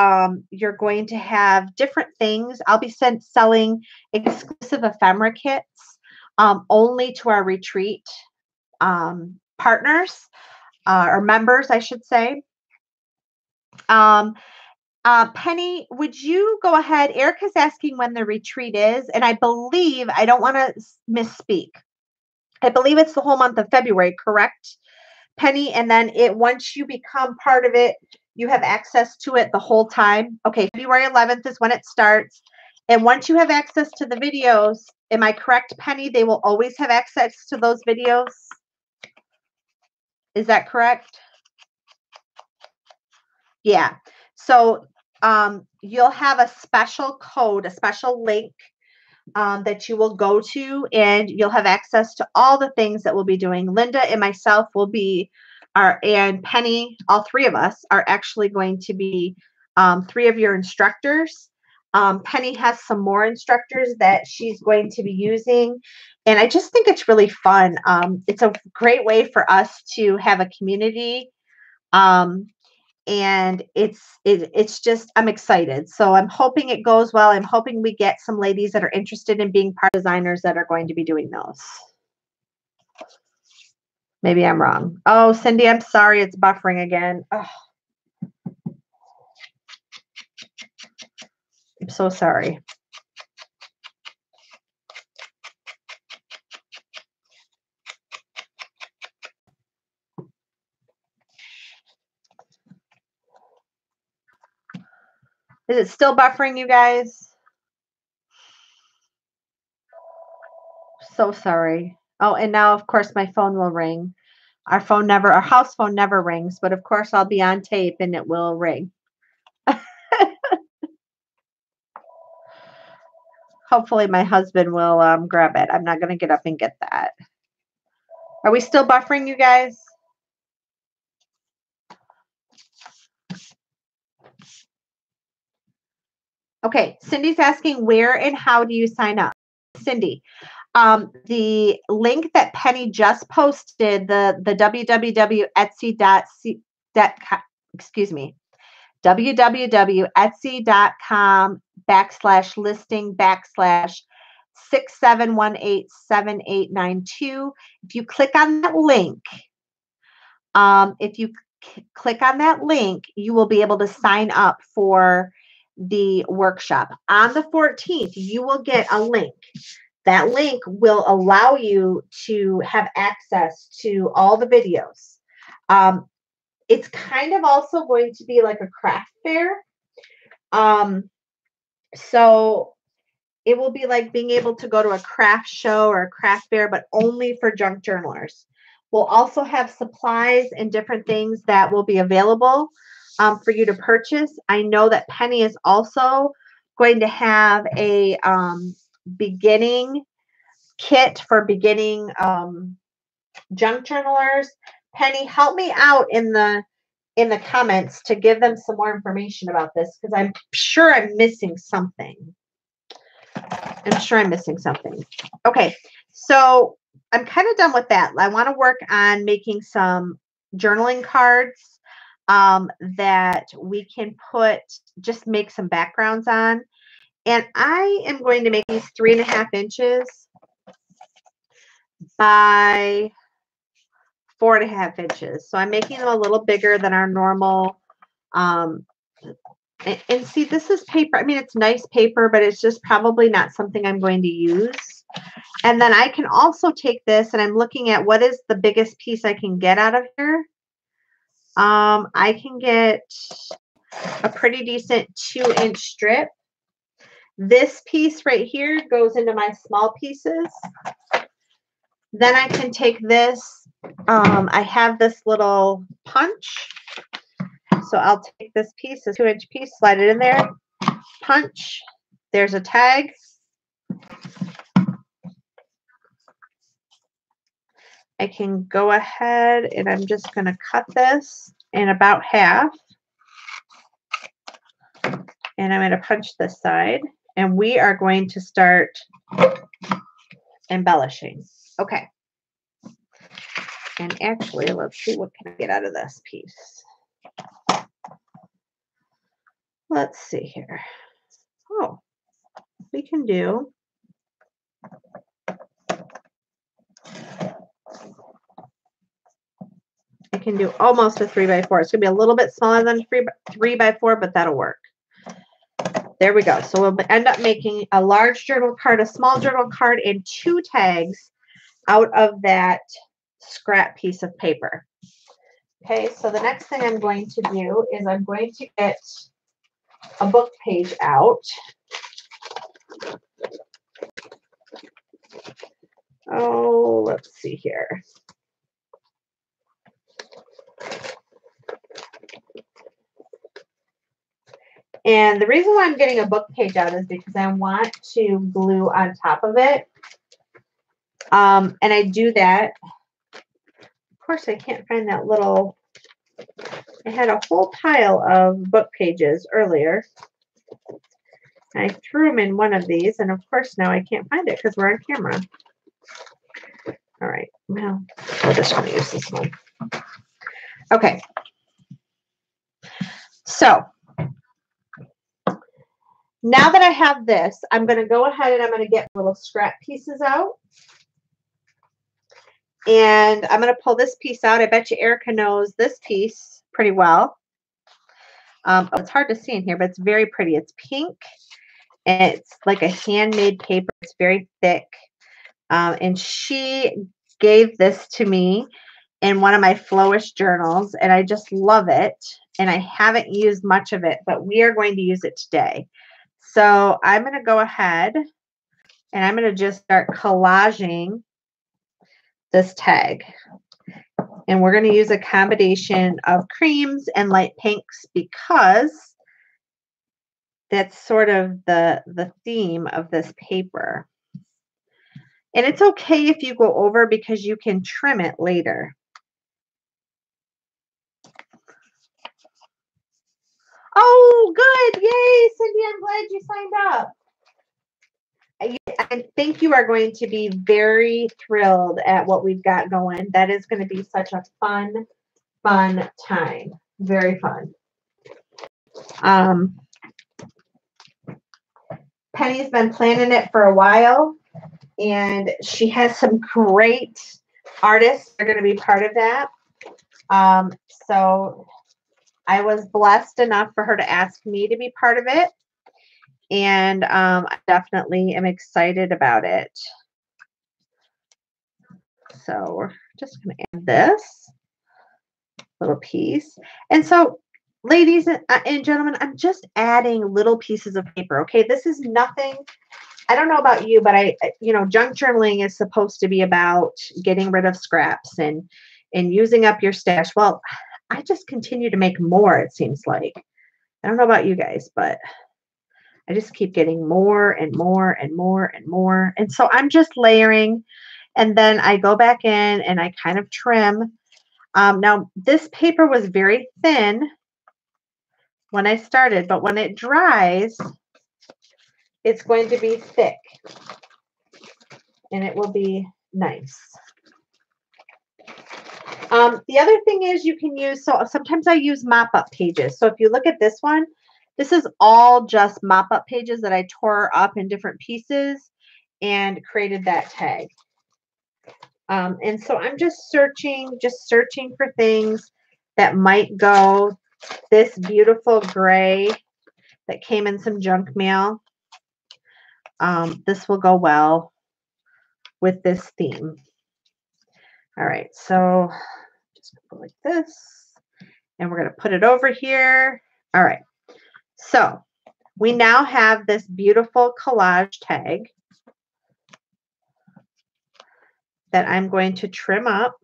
you're going to have different things. I'll be selling exclusive ephemera kits only to our retreat partners or members, I should say. Penny, would you go ahead? Erica's asking when the retreat is, and I believe, I don't want to misspeak. I believe it's the whole month of February, correct, Penny? And then once you become part of it, you have access to it the whole time. Okay, February 11th is when it starts. And once you have access to the videos, am I correct, Penny? They will always have access to those videos. Is that correct? Yeah. So you'll have a special code, a special link that you will go to, and you'll have access to all the things that we'll be doing. Linda and myself will be, and Penny, all three of us are actually going to be three of your instructors. Penny has some more instructors that she's going to be using. And I just think it's really fun. It's a great way for us to have a community. And it's just, I'm excited. So I'm hoping it goes well. I'm hoping we get some ladies that are interested in being part designers that are going to be doing those. Maybe I'm wrong. Oh, Cindy, I'm sorry. It's buffering again. Oh. I'm so sorry. Is it still buffering, you guys? So sorry. Oh, and now, of course, my phone will ring. Our house phone never rings, but of course I'll be on tape and it will ring. Hopefully my husband will grab it. I'm not going to get up and get that. Are we still buffering, you guys? Okay, Cindy's asking where and how do you sign up? Cindy, the link that Penny just posted, the www.etsy.com/listing/67187892. If you click on that link, you will be able to sign up for the workshop. On the 14th, you will get a link. That link will allow you to have access to all the videos. It's kind of also going to be like a craft fair. So it will be like being able to go to a craft show or a craft fair, but only for junk journalers. We'll also have supplies and different things that will be available for you to purchase. I know that Penny is also going to have a beginning kit for beginning junk journalers. Penny, help me out in the comments to give them some more information about this, because I'm sure I'm missing something. Okay, so I'm kind of done with that. I want to work on making some journaling cards that we can just make some backgrounds on. And I am going to make these 3.5 inches by 4.5 inches. So I'm making them a little bigger than our normal. And see, this is paper. I mean, it's nice paper, but it's just probably not something I'm going to use. And then I can also take this, and I'm looking at what is the biggest piece I can get out of here. I can get a pretty decent 2-inch strip. This piece right here goes into my small pieces. Then I can take this. I have this little punch. So I'll take this piece, this 2-inch piece, slide it in there, punch. There's a tag. I can go ahead and I'm just going to cut this in about half. And I'm going to punch this side. And we are going to start embellishing. Okay. And actually, let's see what can I get out of this piece. Let's see here. Oh, we can do I can do almost a 3x4. It's gonna be a little bit smaller than 3x4, but that'll work. There we go. So we'll end up making a large journal card, a small journal card, and 2 tags out of that scrap piece of paper. Okay, so the next thing I'm going to do is I'm going to get a book page out. Oh, let's see here. And the reason why I'm getting a book page out is because I want to glue on top of it. And I do that. Of course, I can't find that little, I had a whole pile of book pages earlier. I threw them in one of these, and of course now I can't find it because we're on camera. All right, well, we're just going to use this one. Okay. So now that I have this, I'm going to go ahead and I'm going to get little scrap pieces out. And I'm going to pull this piece out. I bet you Erica knows this piece pretty well. It's hard to see in here, but it's very pretty. It's pink. And it's like a handmade paper. It's very thick. And she gave this to me in one of my Flowish journals. And I just love it. And I haven't used much of it, but we are going to use it today. So I'm going to go ahead and I'm going to just start collaging this tag. And we're going to use a combination of creams and light pinks because that's sort of the theme of this paper. And it's okay if you go over because you can trim it later. Oh, good. Yay, Cindy, I'm glad you signed up. I think you are going to be very thrilled at what we've got going. That is going to be such a fun time. Very fun. Penny's been planning it for a while, and she has some great artists that are going to be part of that. So I was blessed enough for her to ask me to be part of it. And I definitely am excited about it. So we're just going to add this little piece. And so, ladies and gentlemen, I'm just adding little pieces of paper. Okay, this is nothing. I don't know about you, but junk journaling is supposed to be about getting rid of scraps and using up your stash. Well, I just continue to make more, it seems like. I don't know about you guys, but I just keep getting more and more and more and more. And so I'm just layering, and then I go back in and I kind of trim. Now, this paper was very thin when I started, but when it dries, it's going to be thick, and it will be nice. The other thing is you can use, so sometimes I use mop-up pages. So if you look at this one, this is all just mop-up pages that I tore up in different pieces and created that tag. And so I'm just searching for things that might go. This beautiful gray that came in some junk mail. This will go well with this theme. All right, so just go like this, and we're going to put it over here. All right, so we now have this beautiful collage tag that I'm going to trim up.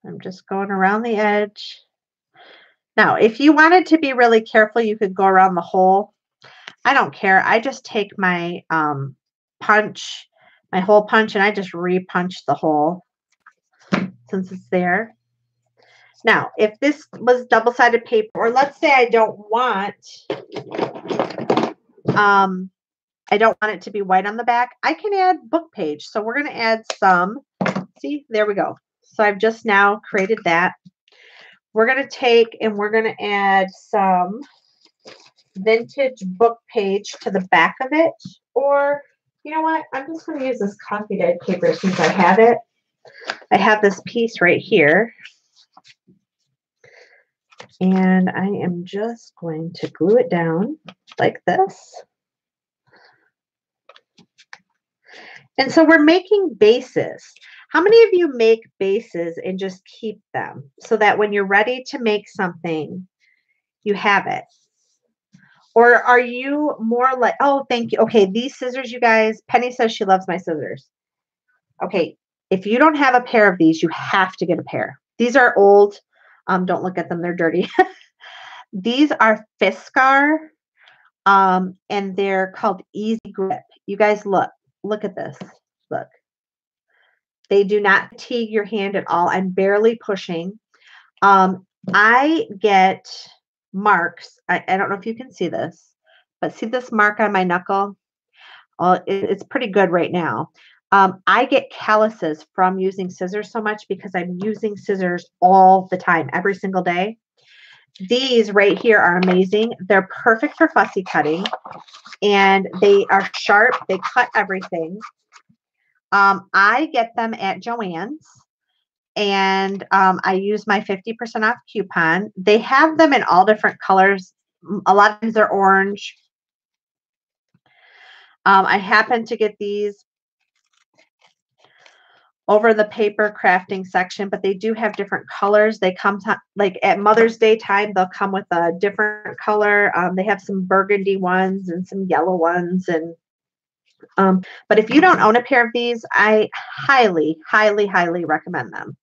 I'm just going around the edge. Now, if you wanted to be really careful, you could go around the hole. I don't care. I just take my punch, my hole punch, and I just re-punch the hole since it's there. Now, if this was double-sided paper, or let's say I don't want it to be white on the back, I can add book page. So we're going to add some. See, there we go. So I've just now created that. We're going to take and we're going to add some vintage book page to the back of it. Or, you know what? I'm just going to use this coffee dyed paper since I have it. I have this piece right here. And I am just going to glue it down like this. And so we're making bases. How many of you make bases and just keep them so that when you're ready to make something, you have it? Or are you more like, oh, thank you. Okay, these scissors, you guys, Penny says she loves my scissors. Okay, if you don't have a pair of these, you have to get a pair. These are old. Don't look at them. They're dirty. These are Fiskar, and they're called Easy Grip. You guys look at this. Look. They do not fatigue your hand at all. I'm barely pushing. I get marks. I don't know if you can see this, but see this mark on my knuckle? It's pretty good right now. I get calluses from using scissors so much because I'm using scissors all the time, every single day. These right here are amazing. They're perfect for fussy cutting, and they are sharp. They cut everything. I get them at Joann's, and I use my 50% off coupon. They have them in all different colors. A lot of times they're orange. I happen to get these over the paper crafting section, but they do have different colors. They come like at Mother's Day time, they'll come with a different color. They have some burgundy ones and some yellow ones. And but if you don't own a pair of these, I highly, highly, highly recommend them.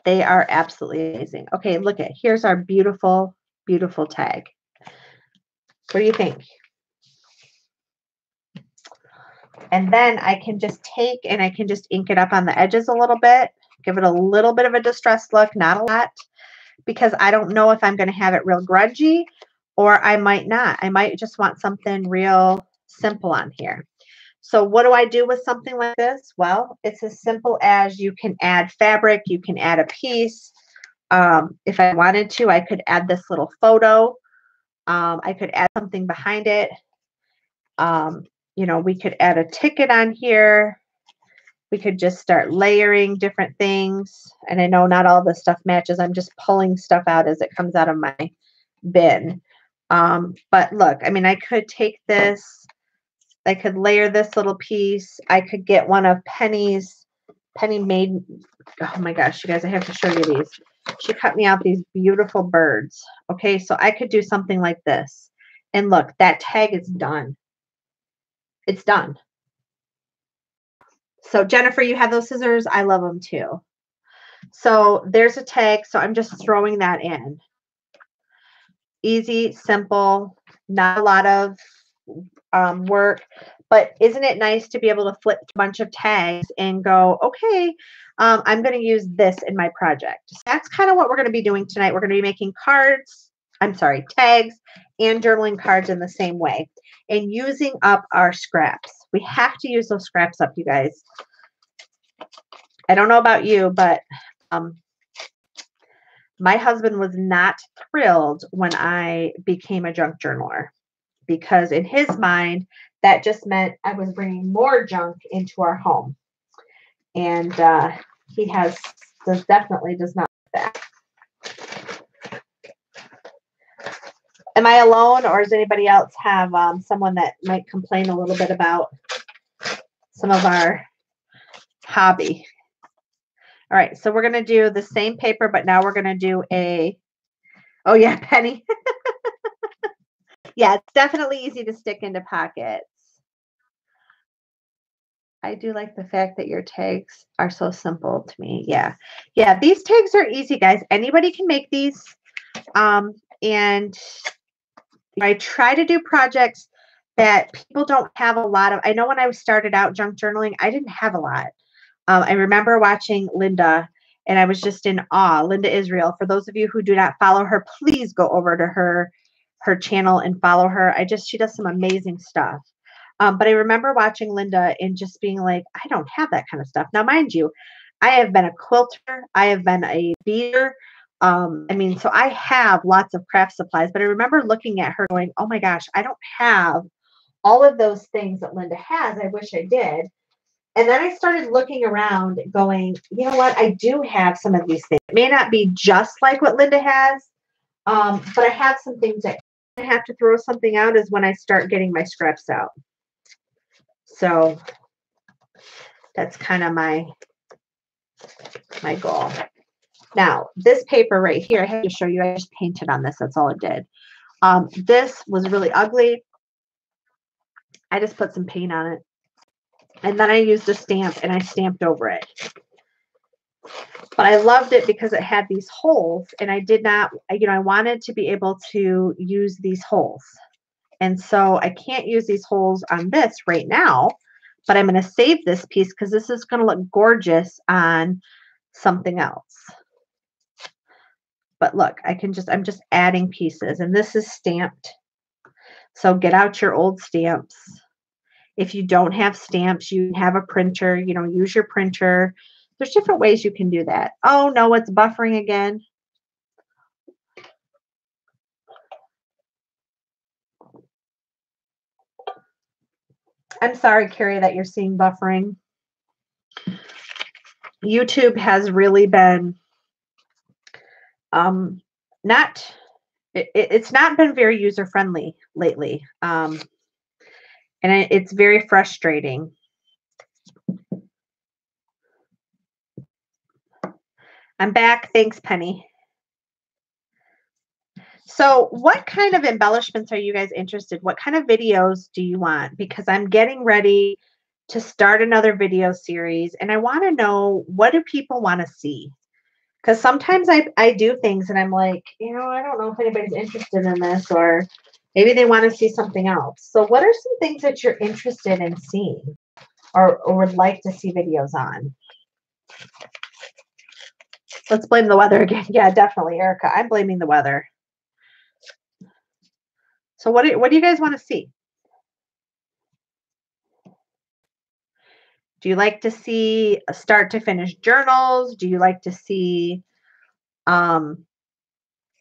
They are absolutely amazing. Okay, look at, here's our beautiful, beautiful tag. What do you think? And then I can just take and I can just ink it up on the edges a little bit, give it a little bit of a distressed look, not a lot, because I don't know if I'm going to have it real grungy or I might not. I might just want something real simple on here. So what do I do with something like this? Well, it's as simple as you can add fabric, you can add a piece. If I wanted to, I could add this little photo. I could add something behind it. You know, we could add a ticket on here. We could just start layering different things. And I know not all this stuff matches. I'm just pulling stuff out as it comes out of my bin. But look, I mean, I could take this. I could layer this little piece. I could get one of Penny's. Penny made, oh my gosh, you guys, I have to show you these. She cut me out these beautiful birds. Okay, so I could do something like this. And look, that tag is done. It's done. So Jennifer, you have those scissors. I love them too. So there's a tag. So I'm just throwing that in. Easy, simple, not a lot of work. But isn't it nice to be able to flip a bunch of tags and go, okay, I'm going to use this in my project. So that's kind of what we're going to be doing tonight. We're going to be making cards. I'm sorry, tags and journaling cards in the same way. And using up our scraps. We have to use those scraps up, you guys. I don't know about you, but my husband was not thrilled when I became a junk journaler, because in his mind, that just meant I was bringing more junk into our home. And he definitely does not like that. Am I alone, or does anybody else have someone that might complain a little bit about some of our hobby? All right, so we're going to do the same paper, but now we're going to do a, oh yeah, Penny. Yeah, it's definitely easy to stick into pockets. I do like the fact that your tags are so simple to me. Yeah. Yeah, these tags are easy, guys. Anybody can make these. And I try to do projects that people don't have a lot of. I know when I started out junk journaling, I didn't have a lot. I remember watching Linda, and I was just in awe. Linda Israel. For those of you who do not follow her, please go over to her channel and follow her. She does some amazing stuff. But I remember watching Linda and just being like, I don't have that kind of stuff. Now, mind you, I have been a quilter, I have been a beater. So I have lots of craft supplies, but I remember looking at her going, oh my gosh, I don't have all of those things that Linda has. I wish I did. And then I started looking around going, you know what? I do have some of these things. It may not be just like what Linda has, but I have some things that I have to throw something out is when I start getting my scraps out. So that's kind of my goal. Now, this paper right here, I have to show you, I just painted on this. That's all it did. This was really ugly. I just put some paint on it. And then I used a stamp and I stamped over it. But I loved it because it had these holes and I did not, I wanted to be able to use these holes. And so I can't use these holes on this right now, but I'm going to save this piece because this is going to look gorgeous on something else. But look, I'm just adding pieces and this is stamped. So get out your old stamps. If you don't have stamps, you have a printer, use your printer. There's different ways you can do that. Oh no, it's buffering again. I'm sorry, Carrie, that you're seeing buffering. YouTube has really been it's not been very user friendly lately. And it's very frustrating. I'm back. Thanks, Penny. So what kind of embellishments are you guys interested? What kind of videos do you want? Because I'm getting ready to start another video series and I want to know, what do people want to see? Because sometimes I do things and I'm like, I don't know if anybody's interested in this, or maybe they want to see something else. So what are some things that you're interested in seeing or would like to see videos on? Let's blame the weather again. Yeah, definitely, Erica. I'm blaming the weather. So what do you guys want to see? Do you like to see start to finish journals? Do you like to see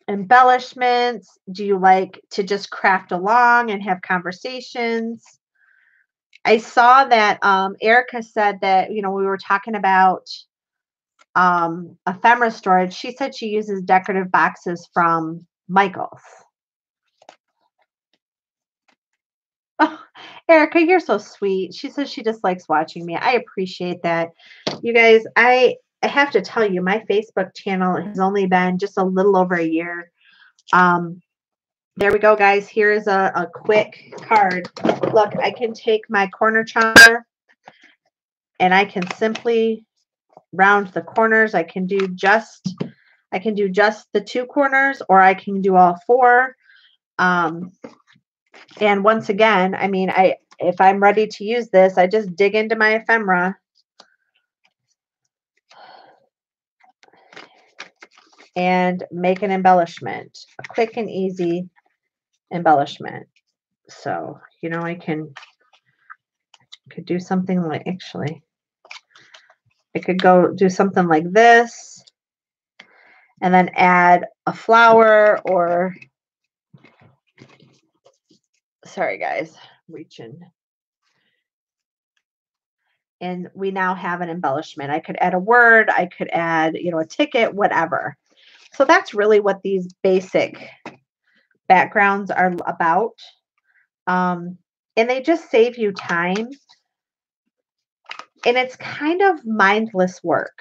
embellishments? Do you like to just craft along and have conversations? I saw that Erica said that, we were talking about ephemera storage. She said she uses decorative boxes from Michaels. Oh, Erica, you're so sweet. She says she just likes watching me. I appreciate that. You guys, I have to tell you, my Facebook channel has only been just a little over a year. There we go, guys. Here's a quick card. Look, I can take my corner chomper and I can simply round the corners. I can do just the two corners, or I can do all four. And once again, if I'm ready to use this, I just dig into my ephemera and make an embellishment, a quick and easy embellishment. So, I could do something like, actually, I could go do something like this and then add a flower, or, sorry guys, reaching. And we now have an embellishment. I could add a word, I could add, a ticket, whatever. So that's really what these basic backgrounds are about. And they just save you time. And it's kind of mindless work.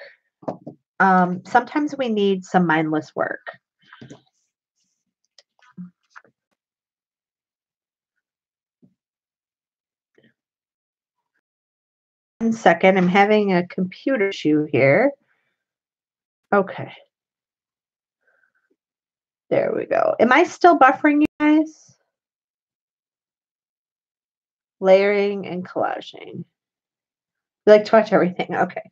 Sometimes we need some mindless work. 1 second. I'm having a computer issue here. Okay. There we go. Am I still buffering, you guys? Layering and collaging. You like to watch everything. Okay.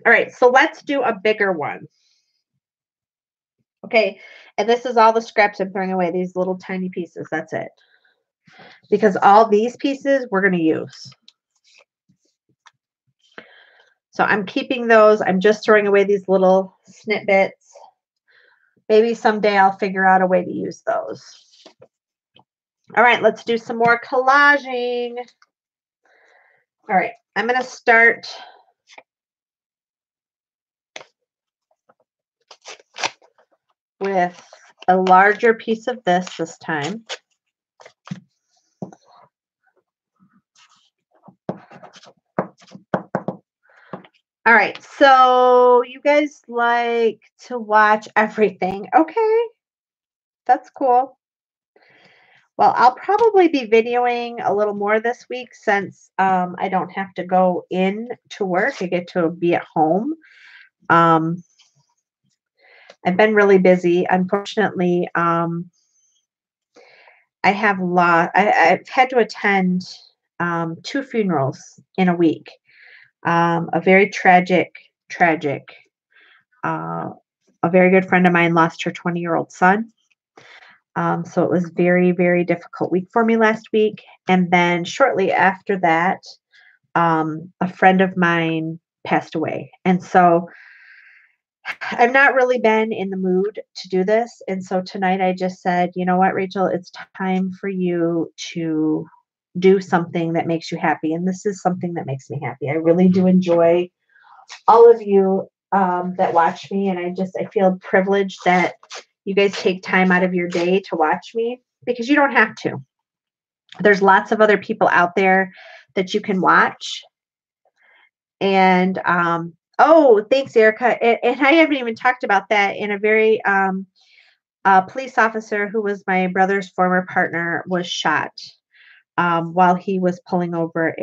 All right. So let's do a bigger one. Okay. And this is all the scraps I'm throwing away, these little tiny pieces. That's it. Because all these pieces we're going to use. So I'm keeping those. I'm just throwing away these little snippets. Maybe someday I'll figure out a way to use those. All right, let's do some more collaging. All right, I'm going to start with a larger piece of this time. All right, so you guys like to watch everything. Okay, that's cool. Well, I'll probably be videoing a little more this week since I don't have to go in to work. I get to be at home. I've been really busy. Unfortunately, I've had to attend 2 funerals in a week. A very tragic. A very good friend of mine lost her 20-year-old son. So it was very, very difficult week for me last week. And then shortly after that, a friend of mine passed away. And so I've not really been in the mood to do this. And so tonight I just said, you know what, Rachel, it's time for you to do something that makes you happy. And this is something that makes me happy. I really do enjoy all of you that watch me. And I feel privileged that you guys take time out of your day to watch me because you don't have to. There's lots of other people out there that you can watch. And oh, thanks, Erica. And I haven't even talked about that. In a very police officer who was my brother's former partner was shot while he was pulling over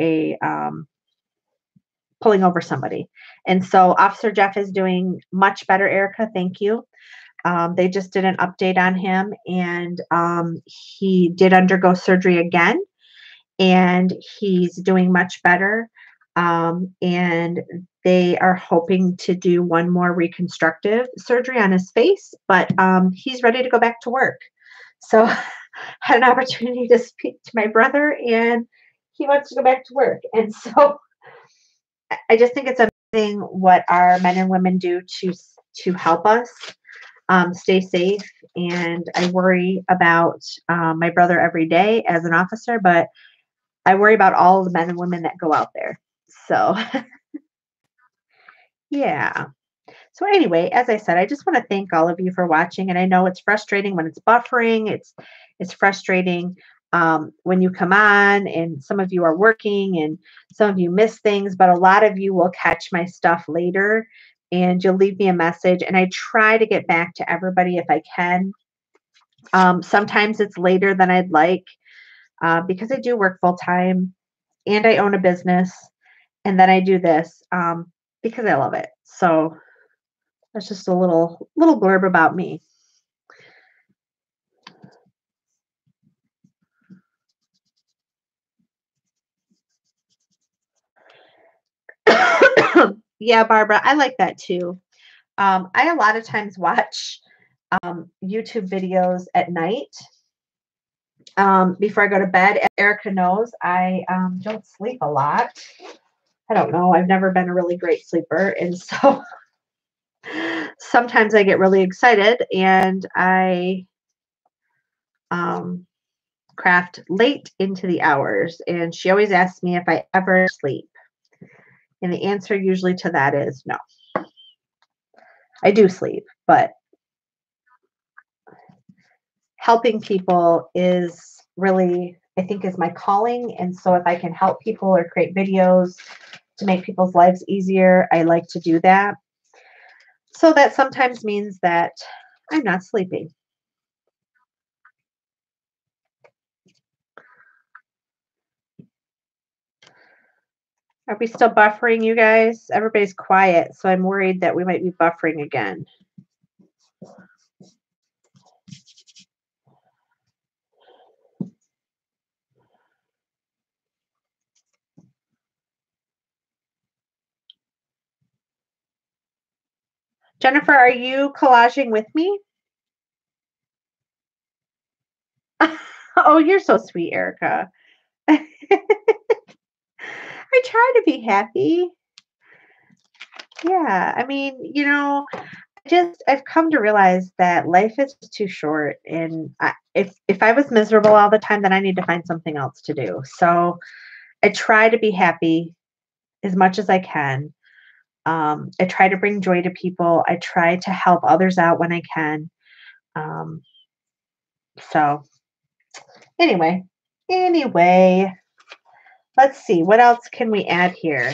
somebody. And so Officer Jeff is doing much better, Erica. Thank you. They just did an update on him, and he did undergo surgery again, and he's doing much better. And they are hoping to do one more reconstructive surgery on his face, but he's ready to go back to work. So I had an opportunity to speak to my brother, and he wants to go back to work. And so I just think it's amazing what our men and women do to help us stay safe. And I worry about my brother every day as an officer, but I worry about all the men and women that go out there. So, yeah. So anyway, as I said, I just want to thank all of you for watching. And I know it's frustrating when it's buffering. It's frustrating when you come on, and some of you are working, and some of you miss things. But a lot of you will catch my stuff later, and you'll leave me a message. And I try to get back to everybody if I can. Sometimes it's later than I'd like because I do work full time, and I own a business, and then I do this because I love it. So that's just a little blurb about me. Yeah, Barbara, I like that too. I a lot of times watch YouTube videos at night before I go to bed. As Erica knows, I don't sleep a lot. I don't know. I've never been a really great sleeper. And so sometimes I get really excited and I craft late into the hours. And she always asks me if I ever sleep. And the answer usually to that is no. I do sleep, but helping people is really, I think, is my calling. And so if I can help people or create videos to make people's lives easier, I like to do that. So that sometimes means that I'm not sleeping. Are we still buffering, you guys? Everybody's quiet, so I'm worried that we might be buffering again. Jennifer, are you collaging with me? Oh, you're so sweet, Erica. I try to be happy. Yeah, I mean, I've come to realize that life is too short, and if I was miserable all the time, then I need to find something else to do. So I try to be happy as much as I can. I try to bring joy to people. I try to help others out when I can. Um, so anyway, let's see what else can we add here,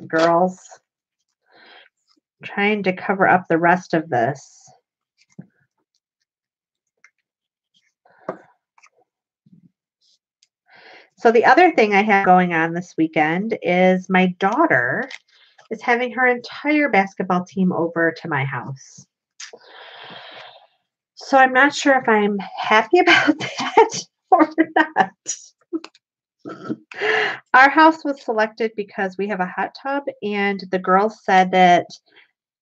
girls. Trying to cover up the rest of this. So the other thing I have going on this weekend is my daughter is having her entire basketball team over to my house. So I'm not sure if I'm happy about that or not. Our house was selected because we have a hot tub, and the girls said that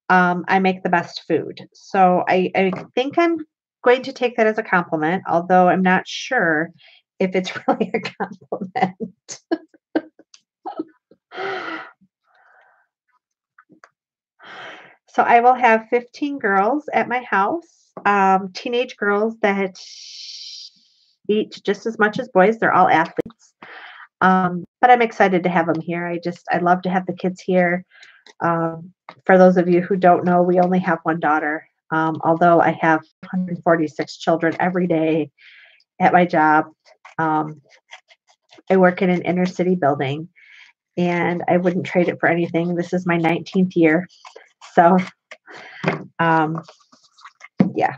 I make the best food. So I think I'm going to take that as a compliment, although I'm not sure if it's really a compliment. So I will have 15 girls at my house, teenage girls that eat just as much as boys. They're all athletes. But I'm excited to have them here. I love to have the kids here. For those of you who don't know, we only have one daughter. Although I have 146 children every day at my job. I work in an inner city building, and I wouldn't trade it for anything. This is my 19th year. So, yeah.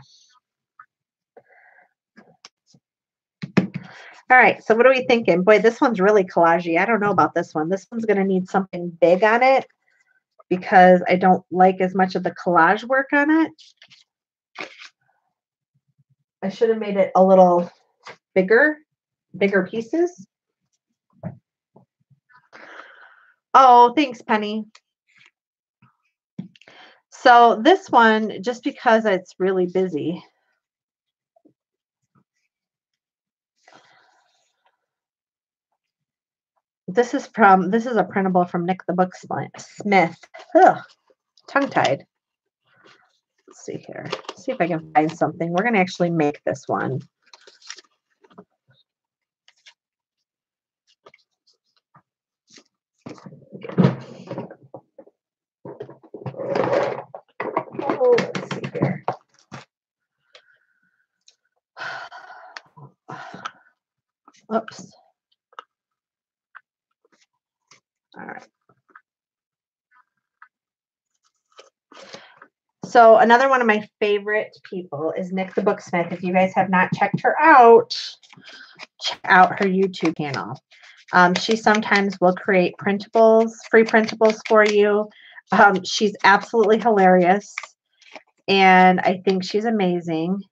All right. So what are we thinking? Boy, this one's really collagey. I don't know about this one. This one's going to need something big on it because I don't like as much of the collage work on it. I should have made it a little bigger pieces. Oh, thanks, Penny. So this one, just because it's really busy. This is a printable from Nick the Booksmith. Ugh, tongue-tied. Let's see here. See if I can find something. We're going to actually make this one. Oh, let's see here. Oops. All right. So another one of my favorite people is Nick the Booksmith. If you guys have not checked her out, check out her YouTube channel. She sometimes will create printables, free printables for you. She's absolutely hilarious, and I think she's amazing.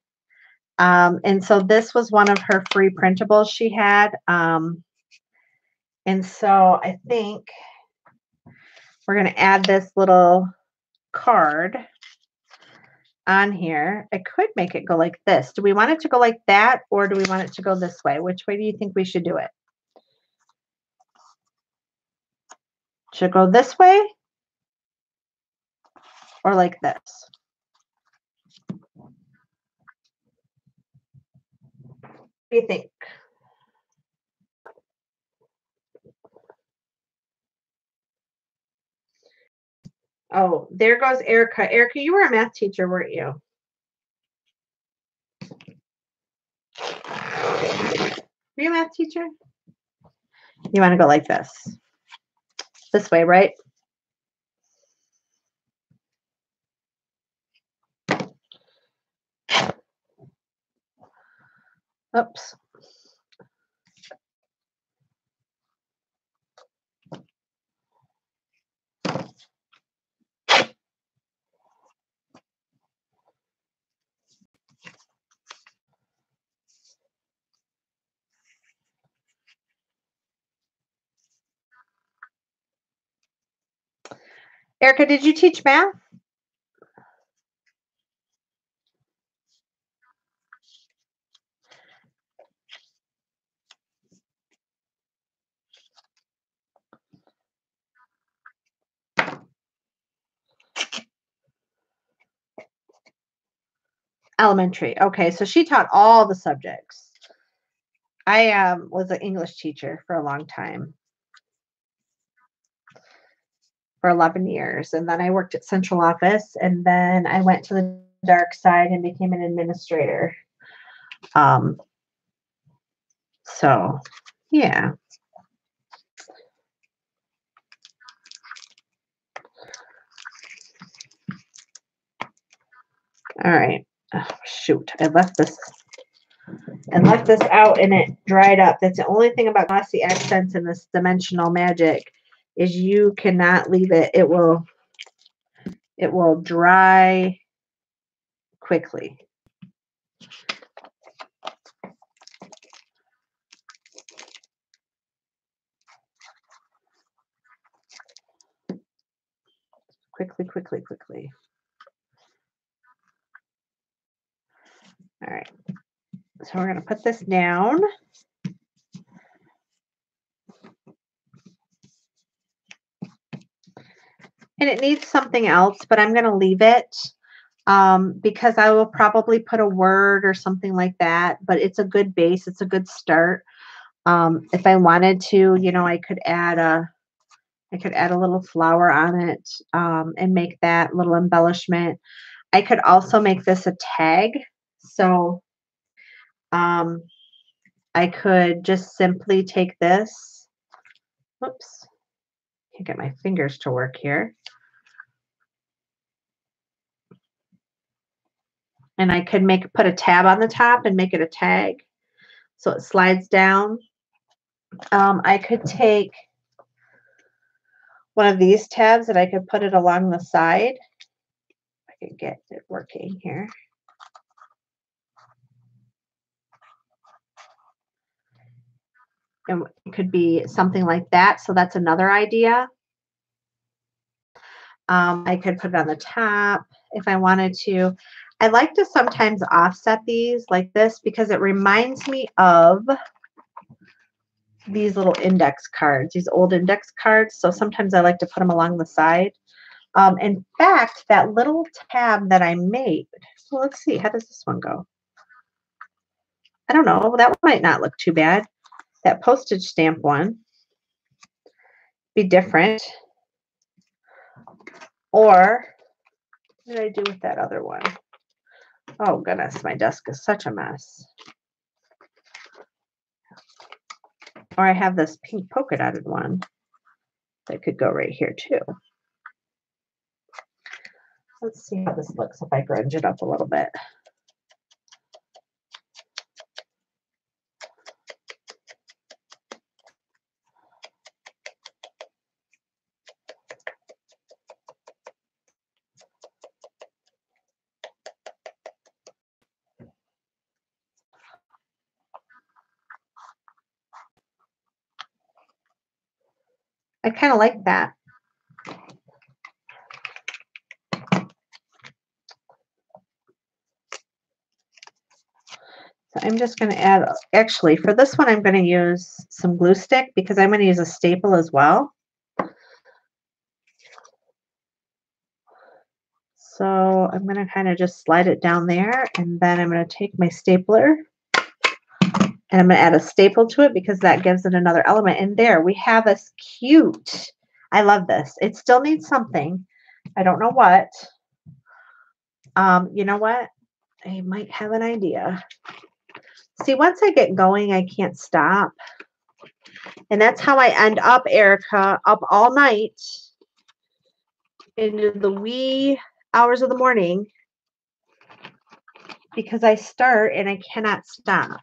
And so this was one of her free printables she had. And so I think we're going to add this little card on here. I could make it go like this. Do we want it to go like that, or do we want it to go this way? Which way do you think we should do it? Should it go this way or like this? What do you think? Oh, there goes Erica. Erica, you were a math teacher, weren't you? Were you a math teacher? You want to go like this? This way, right? Oops. Erica, did you teach math? Elementary. Okay, so she taught all the subjects. I was an English teacher for a long time, for 11 years. And then I worked at central office, and then I went to the dark side and became an administrator. Um, so, yeah. All right. Oh, shoot, I left this out and it dried up. That's the only thing about glossy accents in this dimensional magic is you cannot leave it. It will dry quickly. Quickly. All right. So we're going to put this down. And it needs something else, but I'm going to leave it because I will probably put a word or something like that. But it's a good base. It's a good start. If I wanted to, I could add a little flower on it and make that little embellishment. I could also make this a tag. So I could just simply take this. Whoops. Can't get my fingers to work here. And I could put a tab on the top and make it a tag. So it slides down. I could take one of these tabs and I could put it along the side. I could get it working here. And it could be something like that. So that's another idea. I could put it on the top if I wanted to. I like to sometimes offset these like this because it reminds me of these little index cards, these old index cards. So sometimes I like to put them along the side. In fact, that little tab that I made, so let's see, how does this one go? I don't know. That one might not look too bad. That postage stamp one be different. Or what did I do with that other one? Oh, goodness, my desk is such a mess. Or I have this pink polka dotted one that could go right here too. Let's see how this looks if I grunge it up a little bit. I kind of like that. So I'm just going to add, actually, for this one, I'm going to use some glue stick because I'm going to use a staple as well. So I'm going to kind of just slide it down there, and then I'm going to take my stapler and I'm going to add a staple to it because that gives it another element. And there we have this cute, I love this. It still needs something. I don't know what. You know what? I might have an idea. See, once I get going, I can't stop. And that's how I end up, Erica, up all night into the wee hours of the morning because I start and I cannot stop.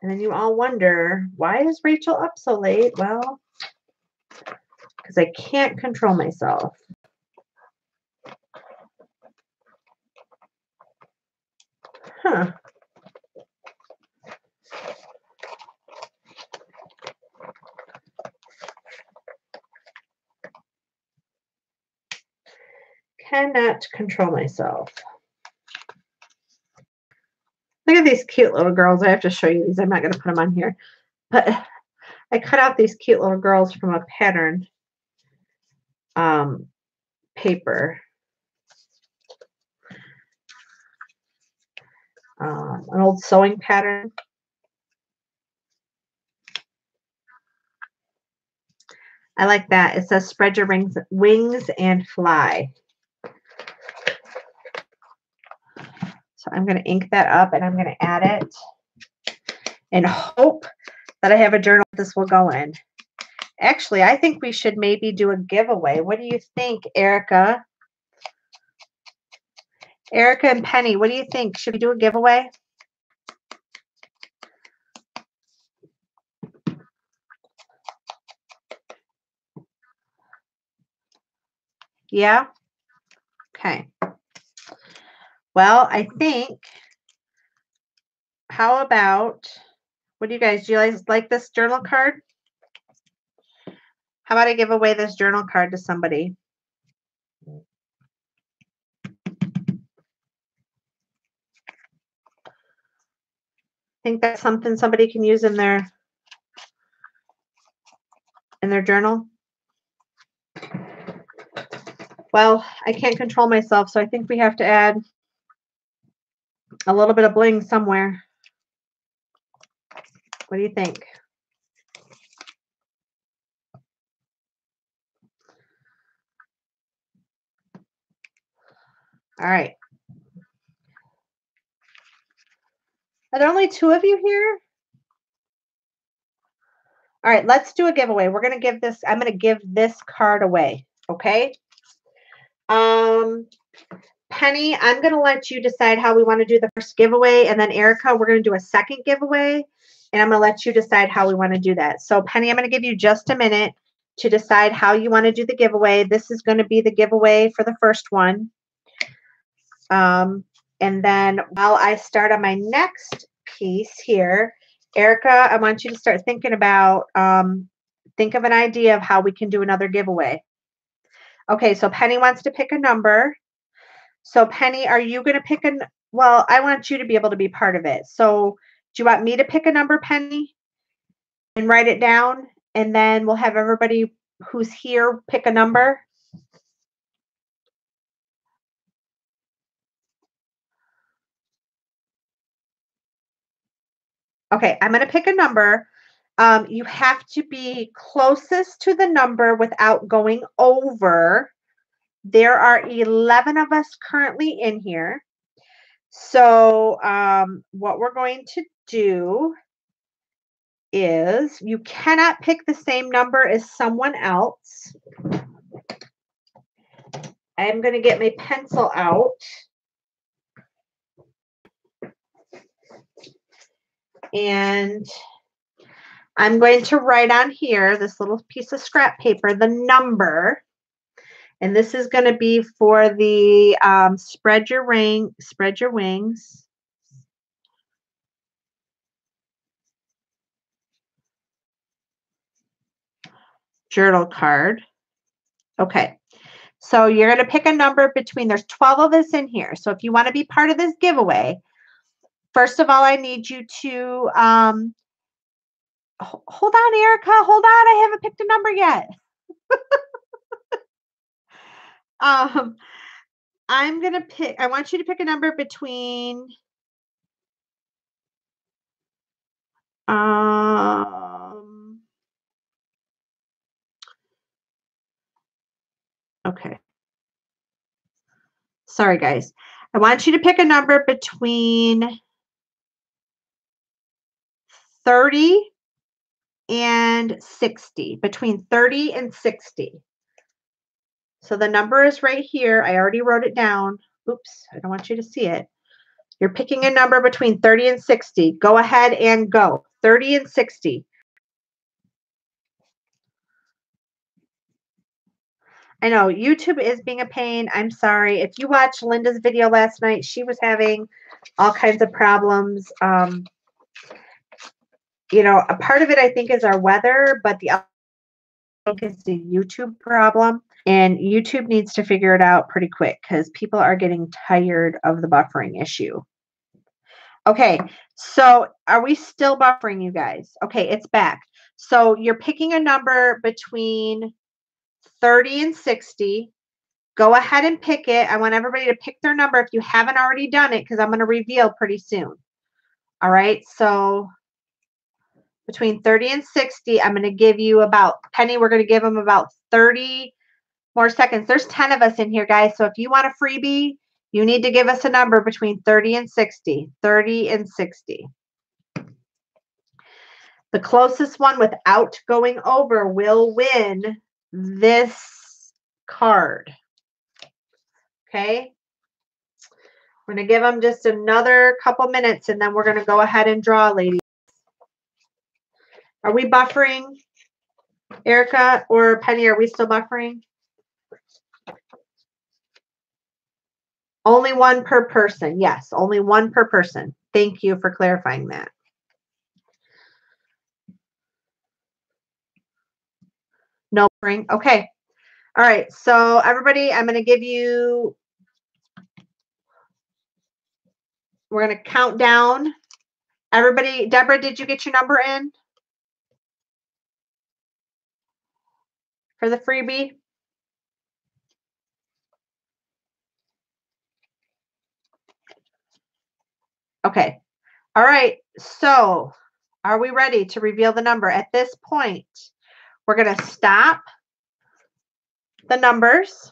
And then you all wonder, why is Rachel up so late? Well, because I can't control myself. Huh. cannot control myself. Look at these cute little girls. I have to show you these. I'm not going to put them on here. But I cut out these cute little girls from a pattern paper. An old sewing pattern. I like that. It says spread your wings and fly. So I'm going to ink that up and I'm going to add it and hope that I have a journal this will go in. Actually, I think we should maybe do a giveaway. What do you think, Erica? Erica and Penny, what do you think? Should we do a giveaway? Yeah? Okay. Well, I think, how about, what do you guys like this journal card? How about I give away this journal card to somebody? Think that's something somebody can use in their journal? Well, I can't control myself, so I think we have to add a little bit of bling somewhere. What do you think? All right. Are there only 2 of you here? All right, let's do a giveaway. We're going to give this, I'm going to give this card away, okay? Penny, I'm going to let you decide how we want to do the first giveaway, and then Erica, we're going to do a second giveaway, and I'm going to let you decide how we want to do that. So Penny, I'm going to give you just a minute to decide how you want to do the giveaway. This is going to be the giveaway for the first one. And then while I start on my next piece here, Erica, I want you to start thinking about, think of an idea of how we can do another giveaway. Okay, so Penny wants to pick a number. So Penny, are you going to pick well, I want you to be able to be part of it. So do you want me to pick a number, Penny, and write it down? And then we'll have everybody who's here pick a number. Okay, I'm going to pick a number. You have to be closest to the number without going over. There are 11 of us currently in here. So what we're going to do is you cannot pick the same number as someone else. I'm going to get my pencil out. And I'm going to write on here, this little piece of scrap paper, the number. And this is going to be for the spread your wings. Journal card. Okay. So you're going to pick a number between, there's 12 of us in here. So if you want to be part of this giveaway, first of all, I need you to, hold on, Erica, hold on. I haven't picked a number yet. I'm going to pick, I want you to pick a number between, okay. Sorry, guys. I want you to pick a number between 30 and 60, between 30 and 60. So the number is right here. I already wrote it down. Oops, I don't want you to see it. You're picking a number between 30 and 60. Go ahead and go. 30 and 60. I know YouTube is being a pain. I'm sorry. If you watched Linda's video last night, she was having all kinds of problems. You know, a part of it I think is our weather, but the think it's a YouTube problem, and YouTube needs to figure it out pretty quick because people are getting tired of the buffering issue. Okay, so are we still buffering, you guys? Okay, it's back. So you're picking a number between 30 and 60. Go ahead and pick it. I want everybody to pick their number if you haven't already done it, because I'm going to reveal pretty soon. All right, so between 30 and 60, I'm going to give you about, Penny, we're going to give them about 30 more seconds. There's 10 of us in here, guys. So if you want a freebie, you need to give us a number between 30 and 60. 30 and 60. The closest one without going over will win this card. Okay. We're going to give them just another couple minutes, and then we're going to go ahead and draw, ladies. Are we buffering, Erica or Penny? Are we still buffering? Only one per person. Yes, only one per person. Thank you for clarifying that. No buffering. Okay. All right. So everybody, I'm going to give you, we're going to count down. Everybody, Deborah, did you get your number in for the freebie? Okay. All right. So are we ready to reveal the number? At this point, we're going to stop the numbers.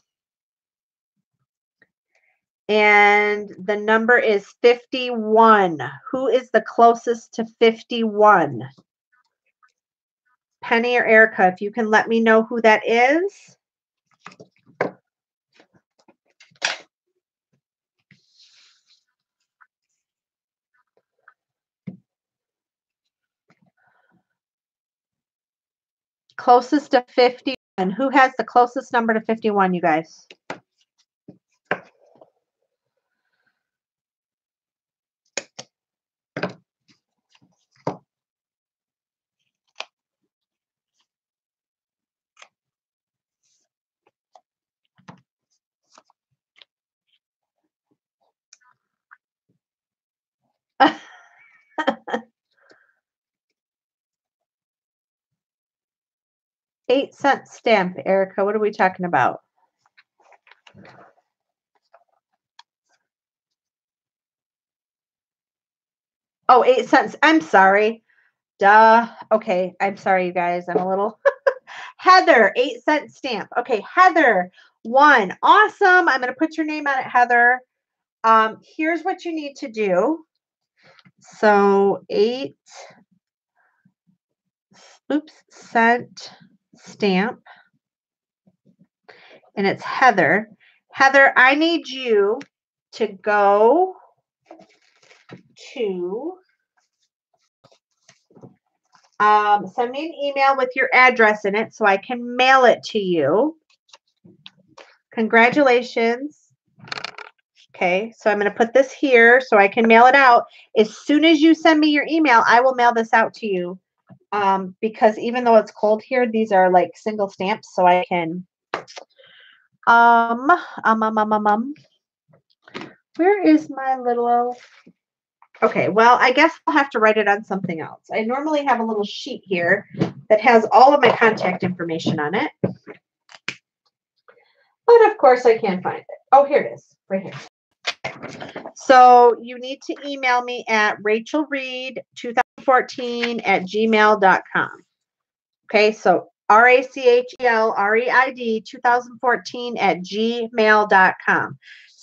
And the number is 51. Who is the closest to 51? Penny or Erica, if you can let me know who that is. Closest to 51. Who has the closest number to 51, you guys? $0.08 stamp, Erica. What are we talking about? Oh, 8 cents. I'm sorry. Duh. Okay. I'm sorry, you guys. I'm a little. Heather, 8-cent stamp. Okay, Heather, 1. Awesome. I'm going to put your name on it, Heather. Here's what you need to do. So 8-cent stamp. And it's Heather. Heather, I need you to go to send me an email with your address in it so I can mail it to you. Congratulations. Okay, so I'm going to put this here so I can mail it out. As soon as you send me your email, I will mail this out to you. Because even though it's cold here, these are like single stamps, so I can. Where is my little? Okay, well, I guess I'll have to write it on something else. I normally have a little sheet here that has all of my contact information on it. But of course I can't find it. Oh, here it is, right here. So you need to email me at rachelreid2014@gmail.com. Okay, so RACHELREID 2014@gmail.com.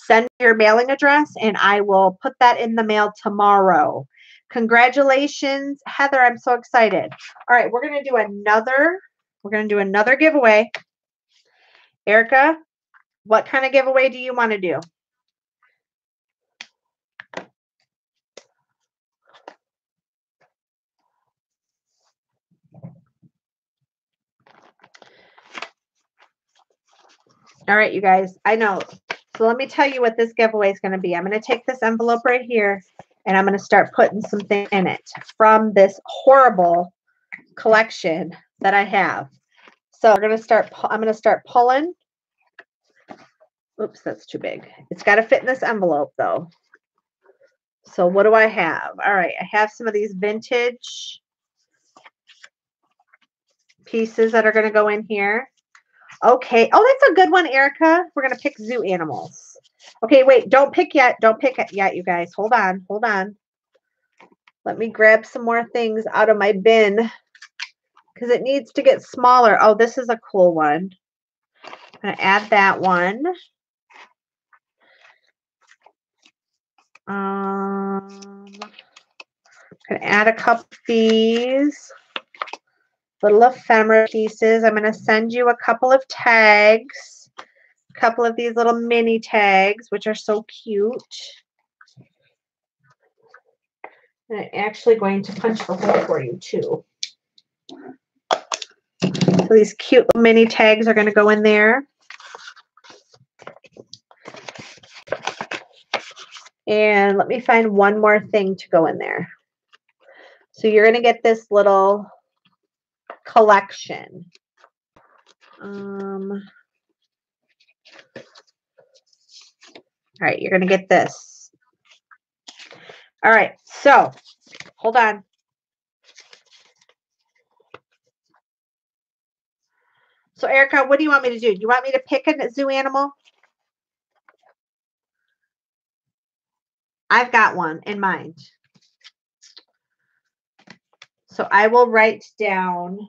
Send your mailing address and I will put that in the mail tomorrow. Congratulations, Heather. I'm so excited. All right, we're going to do another giveaway. Erica, what kind of giveaway do you want to do? All right, you guys, I know. So let me tell you what this giveaway is going to be. I'm going to take this envelope right here and I'm going to start putting something in it from this horrible collection that I have. So we're going to start, I'm going to start pulling. Oops, that's too big. It's got to fit in this envelope though. So what do I have? All right, I have some of these vintage pieces that are going to go in here. Okay. Oh, that's a good one, Erica. We're going to pick zoo animals. Okay, wait, don't pick yet. Don't pick it yet, you guys. Hold on. Hold on. Let me grab some more things out of my bin because it needs to get smaller. Oh, this is a cool one. I'm going to add that one. I'm going to add a couple of these little ephemera pieces. I'm going to send you a couple of tags, a couple of these little mini tags, which are so cute. And I'm actually going to punch the hole for you too. So these cute little mini tags are going to go in there. And let me find one more thing to go in there. So you're going to get this little collection. All right, you're going to get this. All right, so hold on. So Erica, what do you want me to do? Do you want me to pick a zoo animal? I've got one in mind. So I will write down